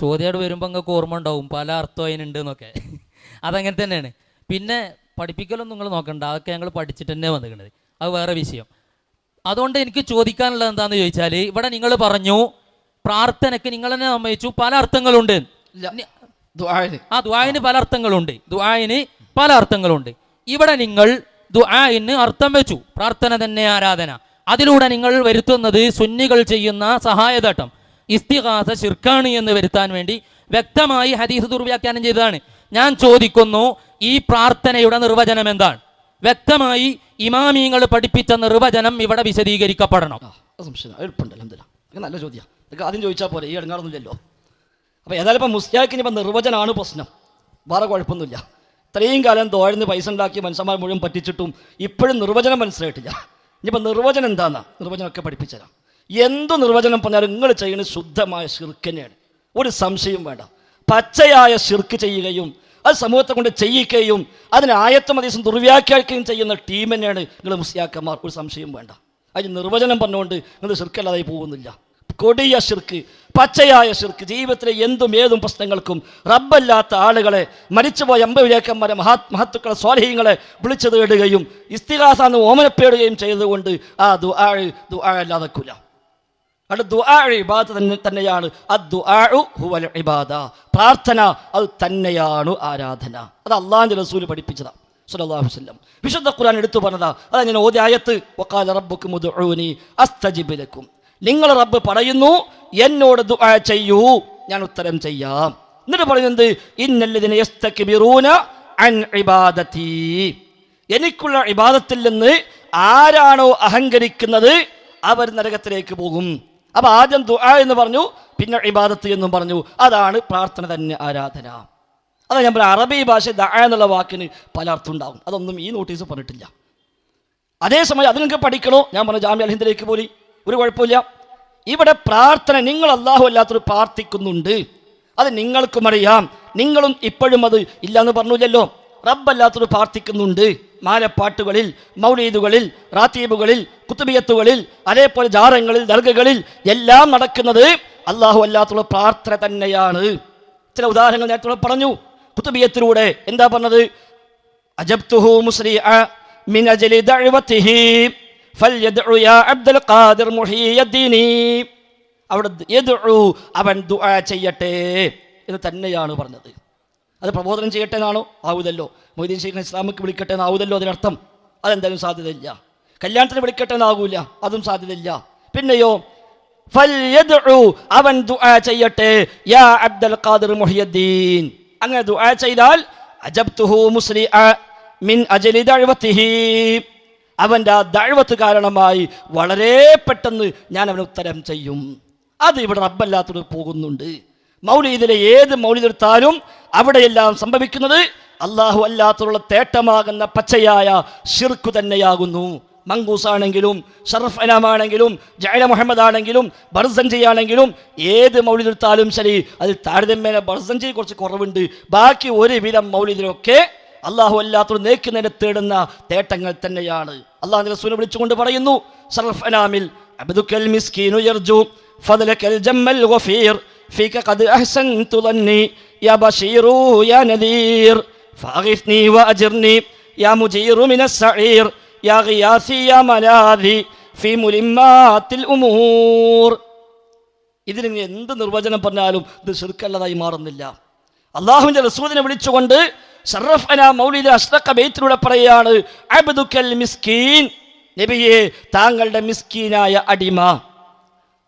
ചോദ്യമായിട്ട് വരുമ്പോൾ നിങ്ങൾക്ക് ഓർമ്മ ഉണ്ടാവും പല അർത്ഥം അതിനുണ്ട് എന്നൊക്കെ. അതങ്ങനെ തന്നെയാണ്. പിന്നെ പഠിപ്പിക്കലൊന്നും നിങ്ങൾ നോക്കണ്ട, അതൊക്കെ ഞങ്ങൾ പഠിച്ചിട്ട് തന്നെ വന്നിരിക്കുന്നത്, അത് വേറെ വിഷയം. അതുകൊണ്ട് എനിക്ക് ചോദിക്കാനുള്ളത് എന്താണെന്ന് ചോദിച്ചാൽ, ഇവിടെ നിങ്ങൾ പറഞ്ഞു പ്രാർത്ഥനയ്ക്ക് നിങ്ങൾ തന്നെ സമ്മതിച്ചു പല അർത്ഥങ്ങളുണ്ട്. ദുആഇന് പല അർത്ഥങ്ങളുണ്ട്, ദുആഇന് പല അർത്ഥങ്ങളുണ്ട്. ഇവിടെ നിങ്ങൾ ദുആഇന് അർത്ഥം വെച്ചു പ്രാർത്ഥന തന്നെ ആരാധന. അതിലൂടെ നിങ്ങൾ വരുത്തുന്നത് സുന്നികൾ ചെയ്യുന്ന സഹായതട്ടം, ഇസ്തിഗാസ ശിർക്കാണ് എന്ന് വരുത്താൻ വേണ്ടി വ്യക്തമായി ഹദീസ് ദുർവ്യാഖ്യാനം ചെയ്തതാണ്. ഞാൻ ചോദിക്കുന്നു, ഈ പ്രാർത്ഥനയുടെ നിർവചനം എന്താണ്? വ്യക്തമായി ഇമാമിങ്ങൾ പഠിപ്പിച്ച നിർവചനം ഇവിടെ വിശദീകരിക്കപ്പെടണം. നല്ല ചോദ്യം, ആദ്യം ചോദിച്ചാൽ പോലെ ഈ ഇടങ്ങാറൊന്നുമില്ലല്ലോ. അപ്പോൾ ഏതായാലും ഇപ്പം മുസ്ലിയാക്കിന് ഇപ്പം നിർവചനമാണ് പ്രശ്നം, വേറെ കുഴപ്പമൊന്നുമില്ല. ഇത്രയും കാലം ദുആഇന് പൈസ ഉണ്ടാക്കി മനുഷ്യന്മാർ മുഴുവൻ പറ്റിച്ചിട്ടും ഇപ്പോഴും നിർവചനം മനസ്സിലായിട്ടില്ല. ഇനിയിപ്പോൾ നിർവചനം എന്താണെന്നാ നിർവചനമൊക്കെ പഠിപ്പിച്ചുതരാം. എന്തു നിർവചനം പറഞ്ഞാലും നിങ്ങൾ ചെയ്യുന്നത് ശുദ്ധമായ ശിർക്ക് തന്നെയാണ്, ഒരു സംശയം വേണ്ട. പച്ചയായ ശിർക്ക് ചെയ്യുകയും അത് സമൂഹത്തെ കൊണ്ട് ചെയ്യിക്കുകയും അതിന് ആയത്തും ഹദീസും ദുർവ്യാഖ്യാനിക്കുകയും ചെയ്യുന്ന ടീം തന്നെയാണ് നിങ്ങൾ മുസ്ലിയാക്കന്മാർ, ഒരു സംശയം വേണ്ട. അതിന് നിർവചനം പറഞ്ഞുകൊണ്ട് നിങ്ങൾ ശിർക്കല്ലാതായി പോകുന്നില്ല. കൊടിയ ശിർക്ക്, പച്ചയായ ശിർക്ക്, ജീവിതത്തിലെ എന്തും ഏതും പ്രശ്നങ്ങൾക്കും റബ്ബല്ലാത്ത ആളുകളെ, മരിച്ചുപോയ അമ്പവിലേക്കന്മാരെ, മഹത്തുക്കളെ, സ്വാലിഹീങ്ങളെ വിളിച്ചു തേടുകയും ഇസ്തിഗാസ എന്ന് ഓമനപ്പേടുകയും ചെയ്തുകൊണ്ട് ആ ദുആ അല്ലാതെക്കൂല. അത് ദുആ ഇബാദത്ത് തന്നെയാണ്. അദ്ദുആഉ ഹുവൽ ഇബാദ, പ്രാർത്ഥന അത് തന്നെയാണ് ആരാധന. അത് അല്ലാഹുവിന്റെ റസൂൽ പഠിപ്പിച്ചതാണ് സ്വല്ലല്ലാഹു അലൈഹി വസല്ലം. വിശുദ്ധ ഖുർആൻ എടുത്തു പറഞ്ഞതാ. അതാ ഞാൻ ഓതിയ ആയത്ത്, വഖാല റബ്ബുക്കും ഉദ്ഉനി അസ്തജിബ് ലക്കും. നിങ്ങൾ റബ്ബ് പറയുന്നു എന്നോട് ദുആ ചെയ്യൂ, ഞാൻ ഉത്തരം ചെയ്യാം. എന്നിട്ട് പറയുന്നത് ഇന്നല്ലദീന യസ്തക്ബിറൂന അൻ ഇബാദതി, എനിക്കുള്ള ഇബാദത്തിൽ നിന്ന് ആരാണോ അഹങ്കരിക്കുന്നത് അവർ നരകത്തിലേക്ക് പോകും. അപ്പൊ ആദ്യം ദുആ എന്ന് പറഞ്ഞു, പിന്നെ ഇബാദത്ത് എന്നും പറഞ്ഞു. അതാണ് പ്രാർത്ഥന തന്നെ ആരാധന. അതാ ഞാൻ പറഞ്ഞ അറബി ഭാഷ ദഅ എന്നുള്ള വാക്കിന് പല അർത്ഥം ഉണ്ടാകും. അതൊന്നും ഈ നോട്ടീസ് പറഞ്ഞിട്ടില്ല. അതേസമയം അത് നിങ്ങൾക്ക് പഠിക്കണോ, ഞാൻ പറഞ്ഞ ജാമിഅ അൽ ഹിന്ദിലേക്ക് പോയി, ഒരു കുഴപ്പമില്ല. ഇവിടെ പ്രാർത്ഥന നിങ്ങൾ അല്ലാഹു അല്ലാത്തൊരു പ്രാർത്ഥിക്കുന്നുണ്ട്, അത് നിങ്ങൾക്കും അറിയാം. നിങ്ങളും ഇപ്പോഴും അത് ഇല്ലയെന്ന് പറഞ്ഞില്ലല്ലോ. റബ്ബല്ലാത്തൊരു പ്രാർത്ഥിക്കുന്നുണ്ട്. മാലപ്പാട്ടുകളിൽ, മൗലീദുകളിൽ, റാത്തീബുകളിൽ, കുത്തുബിയത്തുകളിൽ, അതേപോലെ ജാറങ്ങളിൽ, ദർഗകളിൽ എല്ലാം നടക്കുന്നത് അല്ലാഹു അല്ലാത്തുള്ള പ്രാർത്ഥന തന്നെയാണ്. ചില ഉദാഹരണങ്ങൾ നേരത്തെ പറഞ്ഞു. കുത്തുബിയത്തിലൂടെ എന്താ പറഞ്ഞത്? അജബ്തുഹു മുസ്രിഅ മിൻ അജ്ലി ദഅവതിഹി ഫൽയദ്ഉ യാ അബ്ദുൽ ഖാദിർ മുഹിയദ്ദീനി. അവിടെ യദ്ഉ, അവൻ ദുആ ചെയ്യട്ടെ എന്ന് തന്നെയാണ് പറഞ്ഞത്. അത് പ്രബോധനം ചെയ്യട്ടെ എന്നാണോ? ആവുതല്ലോ. മൊയ്തീൻ ശൈഖിനെ ഇസ്ലാമിക്ക് വിളിക്കട്ടെ എന്നാവുതല്ലോ അതിനർത്ഥം. അതെന്തായാലും സാധ്യതയില്ല. കല്യാണത്തിന് വിളിക്കട്ടെ എന്നാകൂല, അതും സാധ്യതയില്ല. പിന്നെയോ ഫൽയദ്ഉ, അവൻ ദുആ ചെയ്യട്ടെ, യാ അബ്ദുൽ ഖാദിർ മുഹിയദ്ദീൻ. അങ്ങനെ ദുആ ചെയ്താൽ അജബ്തുഹു മുസ്രിഅ മിൻ അജ്ലി ദഅവതിഹി, അവൻ്റെ ആ ദഅവത്ത് കാരണമായി വളരെ പെട്ടെന്ന് ഞാൻ അവന് ഉത്തരം ചെയ്യും. അത് ഇവിടെ റബ്ബല്ലാത്തോട് പോകുന്നുണ്ട്. മൗലീദിലെ ഏത് മൗലീദെടുത്താലും അവിടെയെല്ലാം സംഭവിക്കുന്നത് അല്ലാഹു അല്ലാത്തുള്ള തേട്ടമാകുന്ന പച്ചയായ ശിർക്ക് തന്നെയാകുന്നു. മങ്കൂസാണെങ്കിലും ഷറഫ് അനാമാണെങ്കിലും ജഅല മുഹമ്മദ് ആണെങ്കിലും ബർസഞ്ചി ആണെങ്കിലും ഏത് മൗലീദെടുത്താലും ശരി, അതിൽ താരതമ്യേന ബർസഞ്ചി കുറച്ച് കുറവുണ്ട്. ബാക്കി ഒരുവിധം മൗലീദിലൊക്കെ അല്ലാഹു അല്ലാത്തോട് നേക്കുന്നതിനെ തേടുന്ന തേട്ടങ്ങൾ തന്നെയാണ്. അല്ലാഹുവിന്റെ റസൂലിനെ വിളിച്ചുകൊണ്ട് പറയുന്നു, ഷറഫ് അനാമിൽ അബ്ദുക്കൽ മിസ്കീനു യർജു ഫദ്ലകൽ ജമ്മൽ ഗഫീർ ഫീക ഖദ് അഹ്സൻതു ളന്നി യാ ബശീറു യാ നദീർ ഫഅഗ്ഫ്നി വഅജിർനി യാ മുജീറു മിനസ് സഈർ യാ ഗിയാസി യാ മലാദി ഫീ മുലിമ്മാത്തിൽ ഉമൂർ. ഇതിന് എന്ത് നിർവചനം പറഞ്ഞാലും ഇത് ശിർക്കല്ലാതായി മാറുന്നില്ല. അല്ലാഹുവിന്റെ റസൂലിനെ വിളിച്ചുകൊണ്ട് ഷറഫ് അനാ മൗലിദ് അഷ്റഖ ബൈത്തിലൂടെ പറയാണ്, അബ്ദുക്കൽ മിസ്കീൻ, നബിയെ താങ്കളുടെ മിസ്കീനായ അടിമ,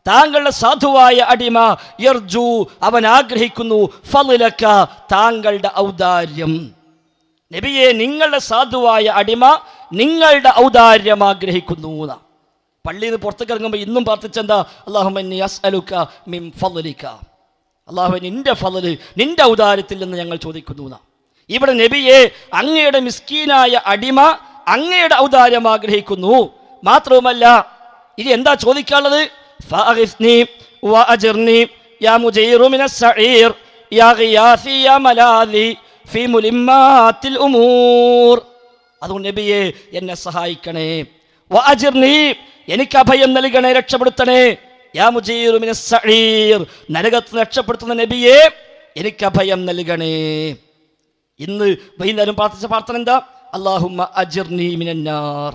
താങ്കളുടെ സാധുവായ അടിമ, യർജു, അവൻ ആഗ്രഹിക്കുന്നു, ഫളലക, താങ്കളുടെ ഔദാര്യം. നബിയെ നിങ്ങളുടെ സാധുവായ അടിമ നിങ്ങളുടെ ഔദാര്യം ആഗ്രഹിക്കുന്നു. പള്ളിയിൽ നിന്ന് പുറത്തേക്ക് ഇറങ്ങുമ്പോൾ ഇന്നും പ്രാർത്ഥിച്ചെന്താ? അല്ലാഹുമ്മ ഇന്നി അസ്അലുക മിൻ ഫളലിക, അല്ലാഹുവേ നിന്റെ ഫളല്, നിന്റെ ഔദാര്യത്തിൽ നിന്ന് ഞങ്ങൾ ചോദിക്കുന്നു. ഇവിടെ നബിയെ അങ്ങയുടെ മിസ്കീനായ അടിമ അങ്ങയുടെ ഔദാര്യം ആഗ്രഹിക്കുന്നു. മാത്രവുമല്ല ഇത് എന്താ ചോദിക്കാനുള്ളത്? ഫഅഗ്ഫ്നി വഅജിർനി യാ മുജീറു മിനസ് സഈർ യാ ഗിയാസി യാ മലാദി ഫീ മുലിമ്മാത്തിൽ ഉമൂർ. അതുകൊണ്ട് നബിയെ എന്നെ സഹായിക്കണേ. വഅജിർനി, എനിക്ക് അഭയം നൽകണേ, രക്ഷപ്പെടുത്തണേ. യാ മുജീറു മിനസ് സഈർ, നരകത്തിൽ രക്ഷപ്പെടുത്തുന്ന നബിയെ എനിക്ക് അഭയം നൽകണേ. ഇന്ന് വൈകുന്നേരം പ്രാർത്ഥിച്ച പ്രാർത്ഥന എന്താ? അല്ലാഹുമ്മ അജിർനി മിനന്നാർ,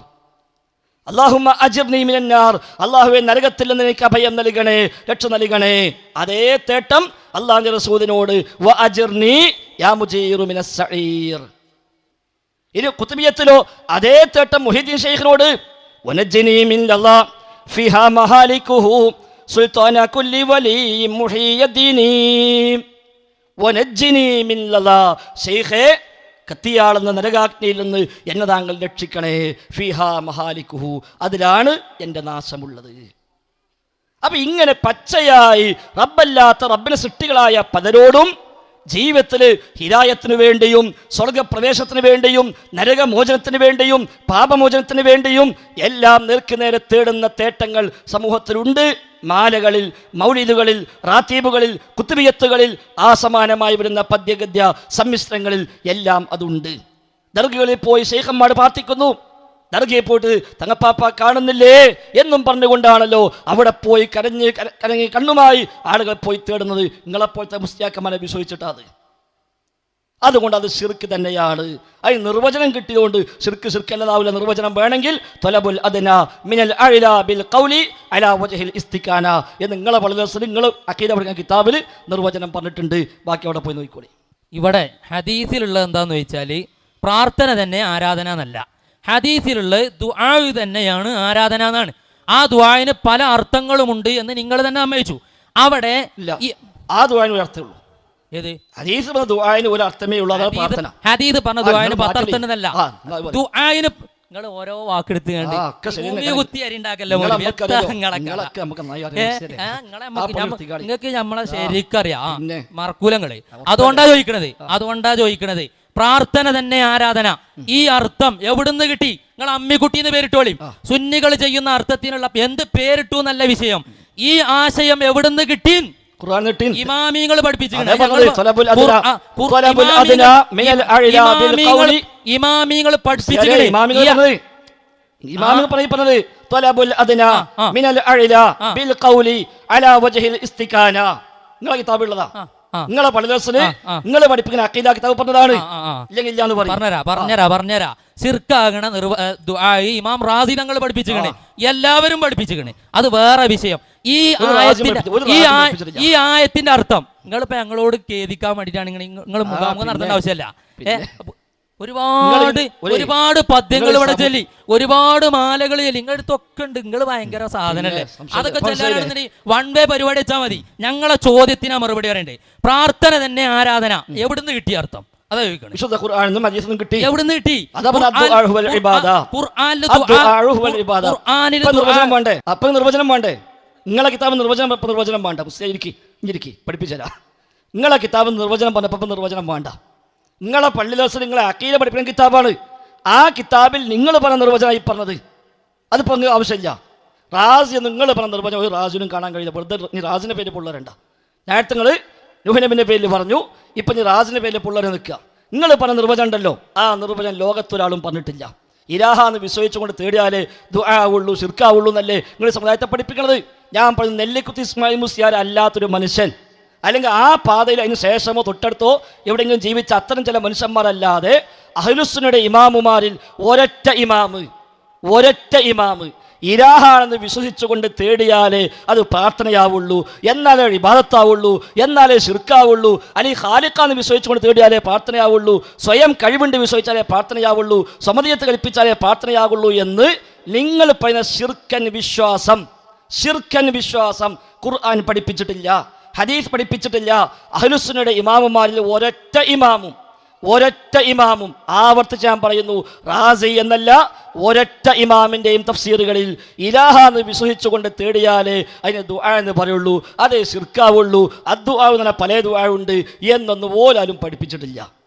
അല്ലാഹുമ്മ അജിർനി മിനന്നാർ, അല്ലാഹുവേ നരകത്തിൽ നിന്ന് എനിക്ക് അഭയം നൽകണേ, രക്ഷ നൽകണേ. അതേ തേട്ടം അല്ലാഹുവിന്റെ റസൂലിനോട് വ അജിർനി യാ മുജീറു മിനസ് സഈർ. ഇനി ഖുത്ബിയത്തിലോ അതേ തേട്ടം മുഹീദ്ദീൻ ശൈഖിനോട് വനജ്ജിനി മിൻ ലല്ലാ ഫിഹാ മഹാലികുഹു സുൽത്താന കുല്ലി വലി മുഹീയദ്ദീനി വനജ്ജിനി മിൻ ലല്ലാ, ശൈഖേ കത്തിയാളുന്ന നരകാഗ്നിയിൽ നിന്ന് എന്നെ താങ്കൾ രക്ഷിക്കണേ. ഫിഹാ മഹാലികുഹു, അതിലാണ് എൻ്റെ നാശമുള്ളത്. അപ്പൊ ഇങ്ങനെ പച്ചയായി റബ്ബല്ലാത്ത റബ്ബിന് സൃഷ്ടികളായ പലരോടും ജീവിതത്തിൽ ഹിദായത്തിന് വേണ്ടിയും സ്വർഗപ്രവേശത്തിന് വേണ്ടിയും നരകമോചനത്തിന് വേണ്ടിയും പാപമോചനത്തിന് വേണ്ടിയും എല്ലാം നേർക്കുനേരെ തേടുന്ന തേട്ടങ്ങൾ സമൂഹത്തിലുണ്ട്. മാലകളിൽ, മൗലിദുകളിൽ, റാത്തീബുകളിൽ, കുത്തുബിയത്തുകളിൽ, ആ സമാനമായി വരുന്ന പദ്യഗദ്യ സമ്മിശ്രങ്ങളിൽ എല്ലാം അതുണ്ട്. ദർഗകളിൽ പോയി ശൈഖന്മാർ പ്രാർത്ഥിക്കുന്നു. ദർഗയിൽ പോയിട്ട് തങ്ങപ്പാപ്പ കാണുന്നില്ലേ എന്നും പറഞ്ഞുകൊണ്ടാണല്ലോ അവിടെ പോയി കരഞ്ഞ് കണ്ണുമായി ആളുകൾ പോയി തേടുന്നത്. നിങ്ങളെപ്പോലത്തെ മുസ്ലിയാക്കന്മാരെ വിശ്വസിച്ചിട്ടാണ്. അതുകൊണ്ട് അത് ശിർക്ക് തന്നെയാണ്. അതിന് നിർവചനം കിട്ടിയതുകൊണ്ട് ശിർക്ക് ശിർക്കല്ലാതാവില്ല. നിർവചനം വേണമെങ്കിൽ തൊലബുൽ അദ്നാ മിനൽ അഅ്ലാ ബിൽ ഖൗലി അലാ വജ്ഹിൽ ഇസ്തികാന എന്ന് നിങ്ങളെ വളരെ നിങ്ങൾ അഖീദ പഠിക്കുന്ന കിതാബിൽ നിർവചനം പറഞ്ഞിട്ടുണ്ട്. ബാക്കി അവിടെ പോയി നോക്കിക്കോളി. ഇവിടെ ഹദീസിലുള്ളത് എന്താന്ന് വെച്ചാൽ പ്രാർത്ഥന തന്നെ ആരാധന എന്നല്ല. ഹദീസിലുള്ള ദുആ തന്നെയാണ് ആരാധന എന്നാണ്. ആ ദുആന് പല അർത്ഥങ്ങളുമുണ്ട് എന്ന് നിങ്ങൾ തന്നെ സമ്മതിച്ചു. അവിടെ ആ ദുആന് ഒരു അർത്ഥമേ ഉള്ളൂ. ഏത് ഹദീസ് പറഞ്ഞ ദുആന് ഒരു അർത്ഥമേ ഉള്ളൂ, അതാണ് പ്രാർത്ഥന. ഹദീസ് പറഞ്ഞ ദുആന് പത്തർത്ഥമെന്നല്ല. ദുആന് നിങ്ങൾ ഓരോ വാക്കെടുത്ത് കുത്തി അരിണ്ടാക്കല്ലോ. നിങ്ങൾക്ക് നമ്മളെ ശരിക്കറിയാം, മറക്കൂലങ്ങള്. അതുകൊണ്ടാ ചോദിക്കണത്. പ്രാർത്ഥന തന്നെ ആരാധന. ഈ അർത്ഥം എവിടുന്ന് കിട്ടി? നിങ്ങൾ അമ്മിക്കുട്ടി എന്ന് പേരിട്ടോളിയും. സുന്നികൾ ചെയ്യുന്ന അർത്ഥത്തിനുള്ള എന്ത് പേരിട്ടു എന്നല്ല വിഷയം. ഈ ആശയം എവിടുന്ന് കിട്ടി? ഇമാമിങ്ങൾ പഠിപ്പിച്ചിരിക്കണേ. ഇമാമിങ്ങൾ പഠിപ്പിച്ചിരിക്കണേ. നിങ്ങളെ കിതാബുള്ളതാ, നിങ്ങളെ പള്ളിദർസിന് നിങ്ങൾ പഠിപ്പിക്കുന്ന അഖീദ കിതാബ് പറഞ്ഞതാണ്. പറഞ്ഞരാ ശിർക്കാകണ ദുആഇ ഇമാം റാസി തങ്ങൾ പഠിപ്പിച്ചിരിക്കണേ. എല്ലാവരും പഠിപ്പിച്ചിരിക്കണേ. അത് വേറെ വിഷയം. ഈ ആയത്തിന്റെ അർത്ഥം നിങ്ങളിപ്പോ ഞങ്ങളോട് ഖേദിക്കാൻ വേണ്ടിയിട്ടാണ് നിങ്ങൾ മുഖാമുഖം നടത്തേണ്ട ആവശ്യമല്ല. ഒരുപാട് പദ്യങ്ങൾ ഇവിടെ ചൊല്ലി, ഒരുപാട് മാലകൾ ചൊല്ലി. നിങ്ങളുടെ അടുത്തൊക്കെ ഉണ്ട്. നിങ്ങൾ ഭയങ്കര സാധനല്ലേ. അതൊക്കെ ചെല്ലാണെന്നുണ്ടെങ്കിൽ വൺ വേ പരിപാടി വെച്ചാൽ മതി. ഞങ്ങളെ ചോദ്യത്തിനാ മറുപടി പറയണ്ടേ. പ്രാർത്ഥന തന്നെ ആരാധന എവിടുന്ന് കിട്ടിയ അർത്ഥം? അതാ ചോദിക്കണം. എവിടുന്ന് കിട്ടി? അപ്പൊ നിർവചനം വേണ്ടേ? നിങ്ങളെ കിതാബ് നിർവചനം വേണ്ട. ഇരിക്കി പഠിപ്പിച്ചരാ. നിങ്ങളെ കിതാബ് നിർവചനം പറഞ്ഞപ്പോ നിർവചനം വേണ്ട. നിങ്ങളെ പള്ളിദർസ് നിങ്ങളെ അഖീദ പഠിപ്പിക്കുന്ന കിതാബാണ്. ആ കിതാബിൽ നിങ്ങൾ പറഞ്ഞ നിർവചനമായി പറഞ്ഞത്. അതിപ്പോ നിങ്ങൾക്ക് ആവശ്യമില്ല. റാസി നിങ്ങൾ പറഞ്ഞ നിർവചനം ഒരു റാസിനും കാണാൻ കഴിയില്ല. വെറുതെ നീ റാസിന്റെ പേര് പിള്ളേരുണ്ട. നേരത്തെ നിങ്ങൾ നുഹ്നബിന്റെ പേരിൽ പറഞ്ഞു, ഇപ്പൊ നീ റാസിന്റെ പേരിൽ പിള്ളേരെ നിൽക്കുക. നിങ്ങൾ പറഞ്ഞ നിർവചനം ഉണ്ടല്ലോ, ആ നിർവചനം ലോകത്തൊരാളും പറഞ്ഞിട്ടില്ല. ഇലാഹാന്ന് വിശ്വസിച്ചുകൊണ്ട് തേടിയാലേ ദുആ ഉള്ളൂ, ശിർക്കാവുള്ളൂ എന്നല്ലേ നിങ്ങൾ സമുദായത്തെ പഠിപ്പിക്കണത്. ഞാൻ പറഞ്ഞു നെല്ലിക്കുത്തി ഇസ്മായിൽ മുസ്ലിയാർ അല്ലാത്തൊരു മനുഷ്യൻ, അല്ലെങ്കിൽ ആ പാതയിൽ അതിന് ശേഷമോ തൊട്ടടുത്തോ എവിടെയെങ്കിലും ജീവിച്ച അത്തരം ചില മനുഷ്യന്മാരല്ലാതെ അഹ്ലുസുന്നയുടെ ഇമാമുമാരിൽ ഒരൊറ്റ ഇമാമ് ഇലാഹാണെന്ന് വിശ്വസിച്ചുകൊണ്ട് തേടിയാലേ അത് പ്രാർത്ഥനയാവുള്ളൂ, എന്നാലേ ഇബാദത്താവുള്ളൂ, എന്നാലേ ശിർക്കാവുള്ളൂ. അല്ലെങ്കിൽ ഖാലിഖാന്ന് വിശ്വസിച്ചുകൊണ്ട് തേടിയാലേ പ്രാർത്ഥനയാവുള്ളൂ, സ്വയം കഴിവുണ്ട് വിശ്വസിച്ചാലേ പ്രാർത്ഥനയാവുള്ളൂ, സമതിയത്ത് കൽപ്പിച്ചാലേ പ്രാർത്ഥനയാവുള്ളൂ എന്ന് നിങ്ങൾ പറയുന്ന ശിർക്കൻ വിശ്വാസം ഖുർആൻ പഠിപ്പിച്ചിട്ടില്ല, ഹദീസ് പഠിപ്പിച്ചിട്ടില്ല. അഹ്ലുസുന്നയുടെ ഇമാമുമാരിൽ ഒരൊറ്റ ഇമാമും ആവർത്തിച്ച് ഞാൻ പറയുന്നു, റാസി എന്നല്ല, ഒരൊറ്റ ഇമാമിൻ്റെയും തഫ്സീറുകളിൽ ഇലാഹാന്ന് വിശ്വസിച്ചുകൊണ്ട് തേടിയാലേ അതിന് ദുആ എന്ന് പറയുള്ളൂ, അതേ ശിർക്കാവുള്ളൂ, അദ്ദുആ എന്ന് പല ദുആ ഉണ്ട് എന്നൊന്നും പോലും പഠിപ്പിച്ചിട്ടില്ല.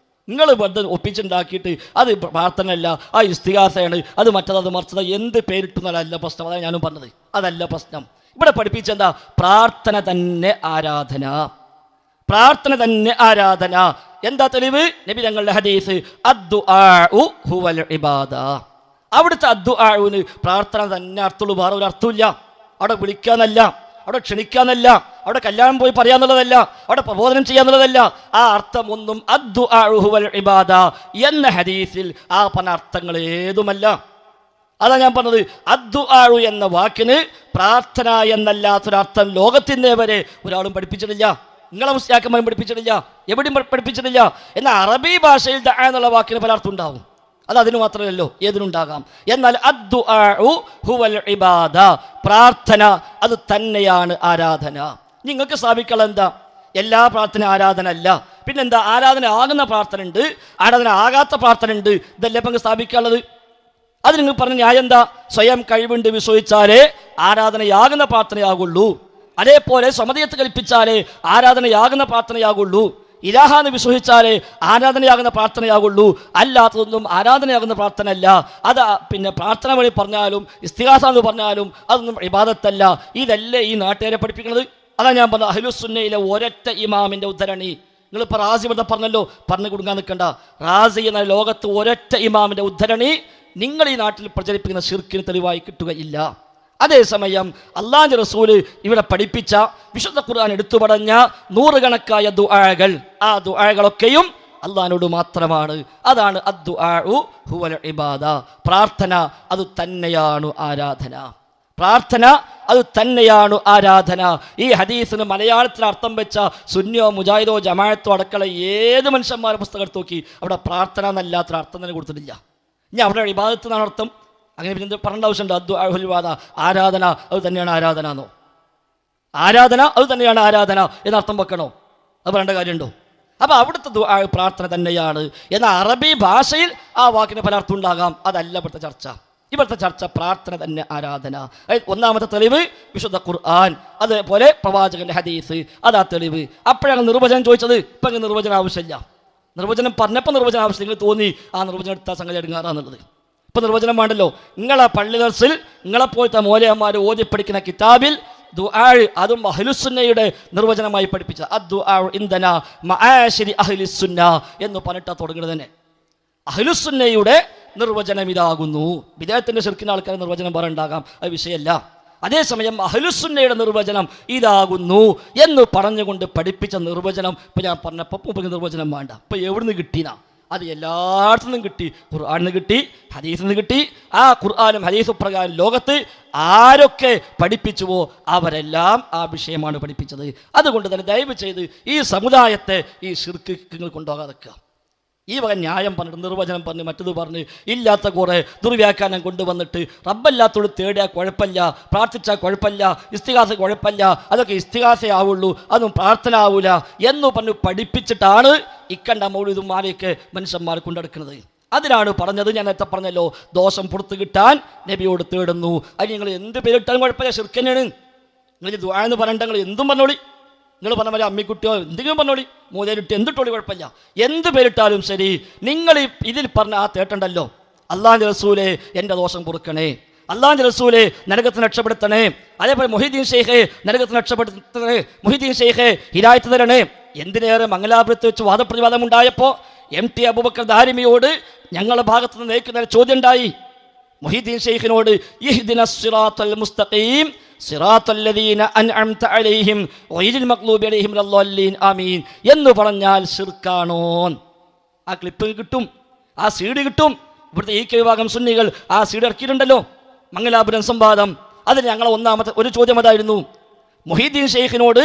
നിങ്ങൾ വെറുതെ ഒപ്പിച്ചുണ്ടാക്കിയിട്ട് അത് പ്രാർത്ഥനയല്ല, ആ ഇസ്തിഗാസയാണ്, അത് മറ്റത് മറിച്ചത് എന്ത് പേരിട്ടുന്നതല്ല പ്രശ്നം. അതാണ് ഞാനും പറഞ്ഞത്, അതല്ല പ്രശ്നം. ഇവിടെ പഠിപ്പിച്ചെന്താ? പ്രാർത്ഥന തന്നെ ആരാധന. എന്താ തെളിവ്? നബി തങ്ങളുടെ ഹദീസ് അദ്ദുആഉ ഹുവൽ ഇബാദ. അവിടുത്തെ അദ്ദുആഉന് പ്രാർത്ഥന തന്നെ അർത്ഥമുള്ളൂ, വേറെ ഒരു അർത്ഥമില്ല. അവിടെ വിളിക്കാന്നല്ല, അവിടെ ക്ഷണിക്കാന്നല്ല, അവിടെ കല്യാണം പോയി പറയാന്നുള്ളതല്ല, അവിടെ പ്രബോധനം ചെയ്യാന്നുള്ളതല്ല. ആ അർത്ഥം ഒന്നും അദ്ദുആഉ ഹുവൽ ഇബാദ എന്ന ഹദീസിൽ ആ പറഞ്ഞ അർത്ഥങ്ങൾ ഏതുമല്ല. അതാ ഞാൻ പറഞ്ഞത്, അദ്ദുആഉ എന്ന വാക്കിന് പ്രാർത്ഥന എന്നല്ലാത്തൊരർത്ഥം ലോകത്തിൻ്റെ വരെ ഒരാളും പഠിപ്പിച്ചിട്ടില്ല. നിങ്ങളെ മുസ്ലിയാക്കന്മാരും പഠിപ്പിച്ചിട്ടില്ല, എവിടെയും പഠിപ്പിച്ചിട്ടില്ല. എന്നാൽ അറബി ഭാഷയിൽ ദഅ എന്നുള്ള വാക്കിന് പല അർത്ഥം ഉണ്ടാവും. അത് അതിന് മാത്രമല്ലോ, ഏതിനുണ്ടാകാം. എന്നാൽ അദ്ദുആഉ ഹുവൽ ഇബാദ, പ്രാർത്ഥന അത് തന്നെയാണ് ആരാധന. നിങ്ങൾക്ക് സ്ഥാപിക്കണം എന്താ? എല്ലാ പ്രാർത്ഥന ആരാധന അല്ല. പിന്നെന്താ? ആരാധന ആകുന്ന പ്രാർത്ഥന ഉണ്ട്, ആരാധന ആകാത്ത പ്രാർത്ഥന ഉണ്ട്. ഇതല്ലേ ഇപ്പം സ്ഥാപിക്കാനുള്ളത്? അത് നിങ്ങൾ പറഞ്ഞ ന്യായം എന്താ? സ്വയം കഴിവുണ്ട് വിശ്വസിച്ചാലേ ആരാധനയാകുന്ന പ്രാർത്ഥനയാകുള്ളൂ. അതേപോലെ സമതയത്ത് കൽപ്പിച്ചാലേ ആരാധനയാകുന്ന പ്രാർത്ഥനയാകുള്ളൂ. ഇലാഹാന്ന് വിശ്വസിച്ചാലേ ആരാധനയാകുന്ന പ്രാർത്ഥനയാകുള്ളൂ. അല്ലാത്തതൊന്നും ആരാധനയാകുന്ന പ്രാർത്ഥന അല്ല. അത് പിന്നെ പ്രാർത്ഥന വഴി പറഞ്ഞാലും ഇസ്തിഗാസ എന്ന് പറഞ്ഞാലും അതൊന്നും ഇബാദത്തല്ല. ഇതല്ലേ ഈ നാട്ടുകാരെ പഠിപ്പിക്കുന്നത്? അതാ ഞാൻ പറഞ്ഞ അഹ്ലുസുന്നയിലെ ഒരൊറ്റ ഇമാമിൻ്റെ ഉദ്ധരണി. നിങ്ങളിപ്പോൾ റാസി ഇവിടെ പറഞ്ഞല്ലോ, പറഞ്ഞു കൊടുക്കാൻ നിൽക്കണ്ട. റാസി എന്ന ലോകത്ത് ഒരൊറ്റ ഇമാമിൻ്റെ ഉദ്ധരണി നിങ്ങൾ ഈ നാട്ടിൽ പ്രചരിപ്പിക്കുന്ന ശിർക്കിന് തെളിവായി കിട്ടുകയില്ല. അതേസമയം അല്ലാഹുവിന്റെ റസൂല് ഇവിടെ പഠിപ്പിച്ച വിശുദ്ധ ഖുർആൻ എടുത്തു പറഞ്ഞ നൂറുകണക്കായ ദുആകൾ, ആ ദുആകളൊക്കെയും അള്ളാഹിനോട് മാത്രമാണ്. അതാണ് അദ്ദുആഉ ഹുവൽ ഇബാദ, പ്രാർത്ഥന അത് തന്നെയാണ് ആരാധന. പ്രാർത്ഥന അത് തന്നെയാണ് ആരാധന. ഈ ഹദീസിന് മലയാളത്തിൽ അർത്ഥം വെച്ച സുന്നിയോ മുജാഹിദോ ജമാഅത്തോ അടക്കള ഏത് മനുഷ്യന്മാരുടെ പുസ്തകം എടുത്ത് നോക്കി അവിടെ പ്രാർത്ഥന എന്നല്ലാത്തൊരു അർത്ഥം തന്നെ കൊടുത്തിട്ടില്ല. ഇനി അവിടെ ഇബാദത്ത് എന്നാണ് അർത്ഥം. അങ്ങനെ പിന്നെ പറയേണ്ട ആവശ്യമുണ്ട്? അദ്ദുആഉ ഇബാദ, ആരാധന അത് തന്നെയാണ് ആരാധന എന്നോ? ആരാധന അത് തന്നെയാണ് ആരാധന എന്നർത്ഥം വെക്കണോ? അത് പറയേണ്ട കാര്യമുണ്ടോ? അപ്പോൾ അവിടുത്തെ ദുആ പ്രാർത്ഥന തന്നെയാണ്. എന്നാൽ അറബി ഭാഷയിൽ ആ വാക്കിന് പല അർത്ഥം ഉണ്ടാകാം. അതല്ല ഇവിടുത്തെ ചർച്ച. ഇവിടുത്തെ ചർച്ച പ്രാർത്ഥന തന്നെ ആരാധന. ഒന്നാമത്തെ തെളിവ് വിശുദ്ധ ഖുർആൻ, അതേപോലെ പ്രവാചകന്റെ ഹദീസ്, അതാ തെളിവ്. അപ്പോഴാണ് നിർവചനം ചോദിച്ചത്. ഇപ്പം അങ്ങനെ നിർവചനം ആവശ്യമില്ല. നിർവചനം പറഞ്ഞപ്പോൾ നിർവചനം ആവശ്യം. നിങ്ങൾ തോന്നി ആ നിർവചനം എടുത്ത സംഗതി എടുങ്ങാറാന്നുള്ളത്. ഇപ്പം നിർവചനം വേണ്ടല്ലോ. നിങ്ങളെ പള്ളി ദർസിൽ നിങ്ങളെപ്പോലത്തെ മൗലവിമാർ ഓതി പഠിക്കുന്ന കിതാബിൽ ദുആ, അതും അഹ്ലുസുന്നയുടെ നിർവചനമായി പഠിപ്പിച്ച അദ്ദുആഉ ഇൻദന മആശിരി അഹ്ലിസുന്ന എന്ന് പറഞ്ഞിട്ടാണ് തുടങ്ങുന്നത് തന്നെ. അഹ്ലുസുന്നയുടെ നിർവചനം ഇതാകുന്നു. വിദേഹത്തിൻ്റെ ശിർക്കിൻ്റെ ആൾക്കാർ നിർവചനം പറയണ്ടാകാം, അത് വിഷയമല്ല. അതേസമയം അഹ്ലുസുന്നയുടെ നിർവചനം ഇതാകുന്നു എന്ന് പറഞ്ഞുകൊണ്ട് പഠിപ്പിച്ച നിർവചനം ഇപ്പം ഞാൻ പറഞ്ഞപ്പോൾ നിർവചനം വേണ്ട. ഇപ്പം എവിടുന്ന് കിട്ടീനാ? അത് എല്ലായിടത്തു നിന്നും കിട്ടി. ഖുർആനിൽ നിന്ന് കിട്ടി, ഹദീസിൽ നിന്ന് കിട്ടി. ആ ഖുർആനും ഹദീസും പ്രകാരം ലോകത്ത് ആരൊക്കെ പഠിപ്പിച്ചുവോ അവരെല്ലാം ആ വിഷയമാണ് പഠിപ്പിച്ചത്. അതുകൊണ്ട് തന്നെ ദയവ് ചെയ്ത് ഈ സമുദായത്തെ ഈ ശിർക്ക് കൊണ്ടുപോകാതെക്കുക. ഈ വക ന്യായം പറഞ്ഞിട്ട് നിർവചനം പറഞ്ഞ് മറ്റത് പറഞ്ഞ് ഇല്ലാത്ത കുറേ ദുർവ്യാഖ്യാനം കൊണ്ടുവന്നിട്ട് റബ്ബല്ലാത്തോട് തേടിയാൽ കുഴപ്പമില്ല, പ്രാർത്ഥിച്ചാൽ കുഴപ്പമില്ല, ഇസ്തിഗാസ കുഴപ്പമില്ല, അതൊക്കെ ഇസ്തിഗാസയാവുള്ളൂ, അതൊന്നും പ്രാർത്ഥന ആവൂല എന്ന് പറഞ്ഞ് പഠിപ്പിച്ചിട്ടാണ് ഇക്കണ്ട മൗലിദും മാലയൊക്കെ മനുഷ്യന്മാർ കൊണ്ടെടുക്കുന്നത്. അതിനാണ് പറഞ്ഞത്, ഞാൻ നേരത്തെ പറഞ്ഞല്ലോ, ദോഷം പുറത്തു കിട്ടാൻ നബിയോട് തേടുന്നു. അതിന് നിങ്ങൾ എന്ത് പേരിട്ടാലും കുഴപ്പമില്ല, ശിർക്ക് തന്നെയാണ്. നിങ്ങൾ ദുആ എന്ന് പറയണ്ട, നിങ്ങൾ എന്തും പറഞ്ഞോളി. നിങ്ങൾ പറഞ്ഞ പോലെ അമ്മിക്കുട്ടിയോ എന്തെങ്കിലും പറഞ്ഞോളി, മൂലയിലിട്ട് എന്തിട്ടോളി, കുഴപ്പമില്ല. എന്ത് പേരിട്ടാലും ശരി, നിങ്ങൾ ഇതിൽ പറഞ്ഞ ആ തേട്ടണ്ടല്ലോ, അല്ലാഹുവിന്റെ റസൂലേ എൻ്റെ ദോഷം പൊറുക്കണേ, അല്ലാഹുവിന്റെ റസൂലേ നരകത്തിന് രക്ഷപ്പെടുത്തണേ, അതേപോലെ മുഹീദ്ദീൻ ഷെയ്ഖേ നരകത്തിന് രക്ഷപ്പെടുത്തണേ, മുഹീദ്ദീൻ ഷെയ്ഖേ ഹിദായത്ത് തരണേ. എന്തിനേറെ മംഗലാപുരത്ത് വെച്ച് വാദപ്രതിവാദം ഉണ്ടായപ്പോൾ MT അബൂബക്കർ ദാരിമിയോട് ഞങ്ങളുടെ ഭാഗത്ത് നിന്ന് നേക്കുന്ന ചോദ്യം ഉണ്ടായി. മുഹീദ്ദീൻ ഷെയ്ഖിനോട് ഇഹ്ദിനസ് സിറാത്തൽ മുസ്തഖീം സിറാത്തല്ലദീന അൻഅംത അലൈഹിം ഗൈറിൽ മഗ്ലൂബി അലൈഹിം വലദ്ദാലിൻ ആമീൻ എന്ന് പറഞ്ഞാൽ ശിർക്കാണോ? ആ ക്ലിപ്പ് കിട്ടും, ആ CD കിട്ടും. ഇവിടുത്തെ ഈ വിഭാഗം സുന്നികൾ ആ CD ഇറക്കിയിട്ടുണ്ടല്ലോ, മംഗലാപുരം സംവാദം. അതിന് ഞങ്ങളെ ഒന്നാമത്തെ ഒരു ചോദ്യം അതായിരുന്നു, മുഹീദ്ദീൻ ഷെയ്ഖിനോട്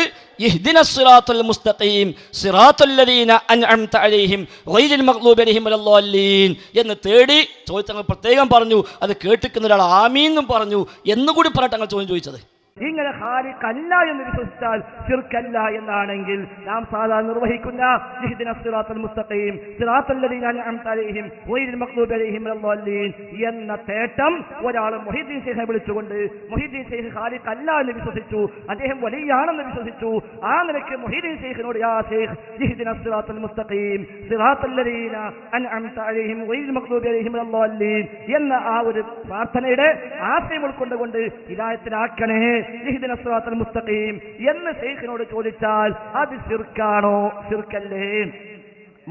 ഇഹ്ദിനസ് സിറാത്തൽ മുസ്തഖീം സിറാത്തല്ലദീന അൻഅംത അലൈഹിം ഗൈറിൽ മഗ്ലൂബി അലൈഹിം വലദ്ദാലിൻ എന്ന് തേടി ചോദിച്ചങ്ങൾ പ്രത്യേകം പറഞ്ഞു. അത് കേട്ടിരിക്കുന്ന ഒരാൾ ആമീൻ എന്നും പറഞ്ഞു എന്നുകൂടി പറഞ്ഞിട്ട് ഞങ്ങൾ ചോദ്യം ചോദിച്ചത്. ഇങ്ങനെ ഖാലിഖല്ല എന്ന് വിശ്വസിച്ചാൽ ശിർക്കല്ല എന്നാണെങ്കിൽ നാം സാധാരണ നിർവഹിക്കുന്ന ഇഹ്ദിനസ് സിറാത്തൽ മുസ്തഖീം സിറാത്തല്ലദീന അൻഅംത അലൈഹിം ഗൈറിൽ മഗ്ലൂബി അലൈഹിം വലദ്ദാലിൻ എന്ന തേട്ടം ഒരാൾ മുഹീദ്ദീൻ ഷെയ്ഖിനെ വിളിച്ചുകൊണ്ട് മുഹീദ്ദീൻ ഷെയ്ഖ് ഖാലിഖല്ല എന്ന് വിശ്വസിച്ചു, അദ്ദേഹം വലിയാണെന്ന് വിശ്വസിച്ചു. ആ നിലയ്ക്ക് മുഹീദ്ദീൻ ഷെയ്ഖിനോട് യാ ഷെയ്ഖ് ഇഹ്ദിനസ് സിറാത്തൽ മുസ്തഖീം സിറാത്തല്ലദീന അൻഅംത അലൈഹിം ഗൈറിൽ മഗ്ലൂബി അലൈഹിം വലദ്ദാലിൻ എന്ന ആ ഒരു പ്രാർത്ഥനയുടെ ആശയം ഉൾക്കൊണ്ടുകൊണ്ട് ഹിദായത്തിലാക്കണേ ഇഹ്ദിനസ് സിറാത്തൽ മുസ്തഖീം എന്ന് ഷെയ്ഖിനോട് ചോദിച്ചാൽ അത് ശിർക്കാണോ? ശിർക്കല്ലേ?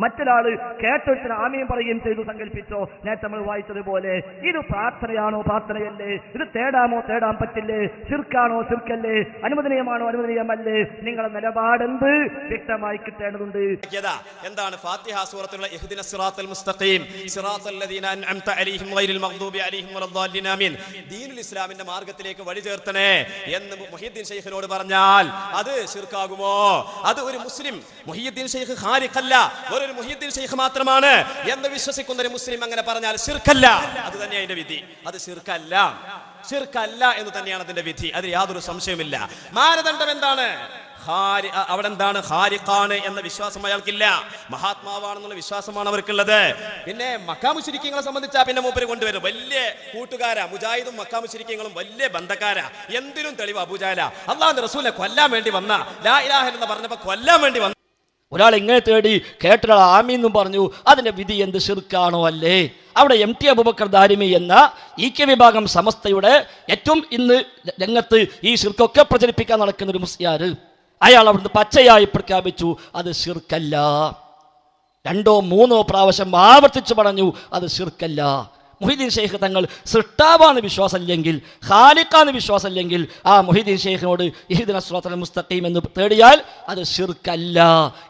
മറ്റൊരാള് കേട്ടൊരുത്തിന് ആമീൻ പറയുകയും ചെയ്തു സങ്കല്പിച്ചോ. നേരത്തെ നമ്മൾ വായിച്ചതുപോലെ ഇത് പ്രാർത്ഥനയാണോ പ്രാർത്ഥനയല്ലേ, ഇത് തേടാമോ തേടാൻ പറ്റില്ലേ, ശിർക്കാണോ ശിർക്കല്ലേ, അനുവദനീയമാണോ അനുവദനീയമല്ലേ, നിങ്ങളുടെ നിലപാടെന്ത് വ്യക്തമായി കിട്ടേണ്ടതുണ്ട്. എന്താണ് ഫാത്തിഹ സൂറത്തിലുള്ള ഇഹ്ദിനസ് സിറാത്തൽ മുസ്തഖീം സിറാത്തൽ ലദീന അൻഅംത അലൈഹിം ഗൈറിൽ മഗ്ദൂബി അലൈഹിം വലദ്ദാലിൻ ആമീൻ, ദീനുൽ ഇസ്ലാമിന്റെ മാർഗ്ഗത്തിലേക്ക് വഴി ചേർത്തണേ എന്ന് മുഹീദ്ദീൻ ശൈഖിനോട് പറഞ്ഞാൽ അത് ശിർക്കാകുമോ? അത് ഒരു മുസ്ലിം മുഹീദ്ദീൻ ശൈഖ് ഖാരിഖല്ല, ഒരു മുഹീദ്ദീൻ ശൈഖ് മാത്രമാണ് എന്ന് വിശ്വസിക്കുന്ന ഒരു മുസ്ലിം അങ്ങനെ പറഞ്ഞാൽ ശിർക്കല്ല. അത് തന്നെ അതിന്റെ വിധി. അത് ശിർക്കല്ല, ശിർക്കല്ല എന്ന് തന്നെയാണ് അതിന്റെ വിധി. അതിൽ യാതൊരു സംശയമില്ല. മാനദണ്ഡം എന്താണ്? അവിടെ എന്താണ്? ഖാരിഖാണ് എന്ന വിശ്വാസം അയാൾക്കില്ല, മഹാത്മാവാണെന്നുള്ള വിശ്വാസമാണ് അവർക്കുള്ളത്. പിന്നെ മക്കാമുശ്രിക്കീങ്ങളെ സംബന്ധിച്ചാ പിന്നെ മൂപ്പര് കൊണ്ടുവരും വലിയ കൂട്ടുകാരാ, മുജാഹിദും മക്കാമുശ്രിക്കീങ്ങളും വലിയ ബന്ധക്കാരാ, എന്തിനും തെളിവ് അബൂജഹല അല്ലാഹുവിന്റെ റസൂലിനെ കൊല്ലാൻ വേണ്ടി വന്ന, ലാ ഇലാഹ ഇല്ലല്ലാഹ് പറഞ്ഞപ്പോ കൊല്ലാൻ വേണ്ടി വന്ന ഒരാൾ ഇങ്ങനെ തേടി കേട്ടൊരാൾ ആമീന്നും പറഞ്ഞു. അതിന്റെ വിധി എന്ത്? ശിർക്കാണോ അല്ലേ? അവിടെ MT അബൂബക്കർ ദാരിമി എന്ന EK വിഭാഗം സമസ്തയുടെ ഏറ്റവും ഇന്ന് രംഗത്ത് ഈ ശിർക്കൊക്കെ പ്രചരിപ്പിക്കാൻ നടക്കുന്ന ഒരു മുസ്ലിയാർ, അയാൾ അവിടുന്ന് പച്ചയായി പ്രഖ്യാപിച്ചു അത് ശിർക്കല്ല. 2 or 3 പ്രാവശ്യം ആവർത്തിച്ചു പറഞ്ഞു അത് ശിർക്കല്ല. മുഹീദ്ദീൻ ഷെയ്ഖ് തങ്ങൾ സൃഷ്ടാവാന്ന് വിശ്വാസമില്ലെങ്കിൽ, ഖാലിഖാന്ന് വിശ്വാസമില്ലെങ്കിൽ ആ മുഹീദ്ദീൻ ഷെയ്ഖിനോട് ഇഹ്ദിനസ് സിറാത്തൽ മുസ്തഖീം എന്ന് തേടിയാൽ അത് ശിർക്കല്ല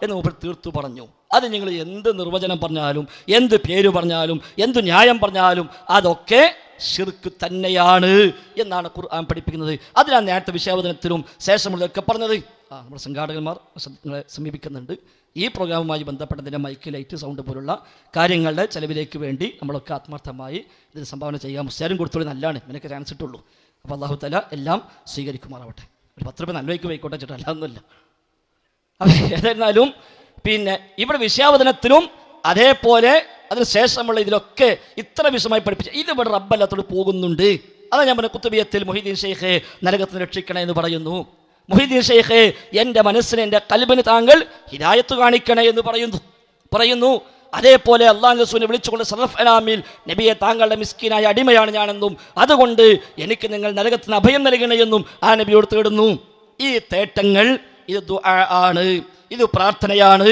എന്ന് മൂപ്പർ തീർത്തു പറഞ്ഞു. അത് നിങ്ങൾ എന്ത് നിർവചനം പറഞ്ഞാലും, എന്ത് പേര് പറഞ്ഞാലും, എന്ത് ന്യായം പറഞ്ഞാലും അതൊക്കെ ശിർക്ക് തന്നെയാണ് എന്നാണ് ഖുർആൻ പഠിപ്പിക്കുന്നത്. അതിനാണ് നേരത്തെ വിഷയാവതനത്തിലും ശേഷമുള്ളതൊക്കെ പറഞ്ഞത്. നമ്മുടെ സംഘാടകന്മാർ നിങ്ങളെ സമീപിക്കുന്നുണ്ട്. ഈ പ്രോഗ്രാമുമായി ബന്ധപ്പെട്ടതിൻ്റെ മൈക്ക്, ലൈറ്റ്, സൗണ്ട് പോലുള്ള കാര്യങ്ങളുടെ ചെലവിലേക്ക് വേണ്ടി നമ്മളൊക്കെ ആത്മാർത്ഥമായി ഇതിന് സംഭാവന ചെയ്യുക. മുസ്ലിം കൊടുത്തോളി നല്ലതാണ്, ഇതിനൊക്കെ ചാൻസ് ഇട്ടുള്ളൂ. അപ്പോൾ അല്ലാഹു തആല എല്ലാം സ്വീകരിക്കുമാറാവട്ടെ. ഒരു 10 രൂപ നല്ല വയ്ക്ക് പോയിക്കോട്ടെ ചേട്ടാ, അല്ലാതൊന്നുമില്ല. അപ്പം ഏതായിരുന്നാലും പിന്നെ ഇവിടെ വിഷയാവതനത്തിലും അതേപോലെ അതിന് ശേഷമുള്ള ഇതിലൊക്കെ ഇത്ര വിഷയമായി പഠിപ്പിച്ച ഇത് ഇവിടെ റബ്ബല്ലാത്തോട് പോകുന്നുണ്ട്. അതാ ഞാൻ പറഞ്ഞ കുത്തുബിയത്തിൽ മുഹീദ്ദീൻ ഷെയ്ഖ് നരകത്തിന് രക്ഷിക്കണേ എന്ന് പറയുന്നു. മുഹീദ്ദീൻ ഷെയ്ഖ് എൻ്റെ മനസ്സിന്, എൻ്റെ കൽബിന് താങ്കൾ ഹിദായത്ത് കാണിക്കണേ എന്ന് പറയുന്നു. അതേപോലെ അല്ലാഹു റസൂലിനെ വിളിച്ചുകൊണ്ട് സറഫ് അലാമിൽ നബിയെ താങ്കളുടെ മിസ്കീനായ അടിമയാണ് ഞാനെന്നും അതുകൊണ്ട് എനിക്ക് നിങ്ങൾ നരകത്തിന് അഭയം നൽകണമെന്നും ആ നബിയോട് തേടുന്നു. ഈ തേട്ടങ്ങൾ ഇത് ദുആ ആണ്, ഇത് പ്രാർത്ഥനയാണ്.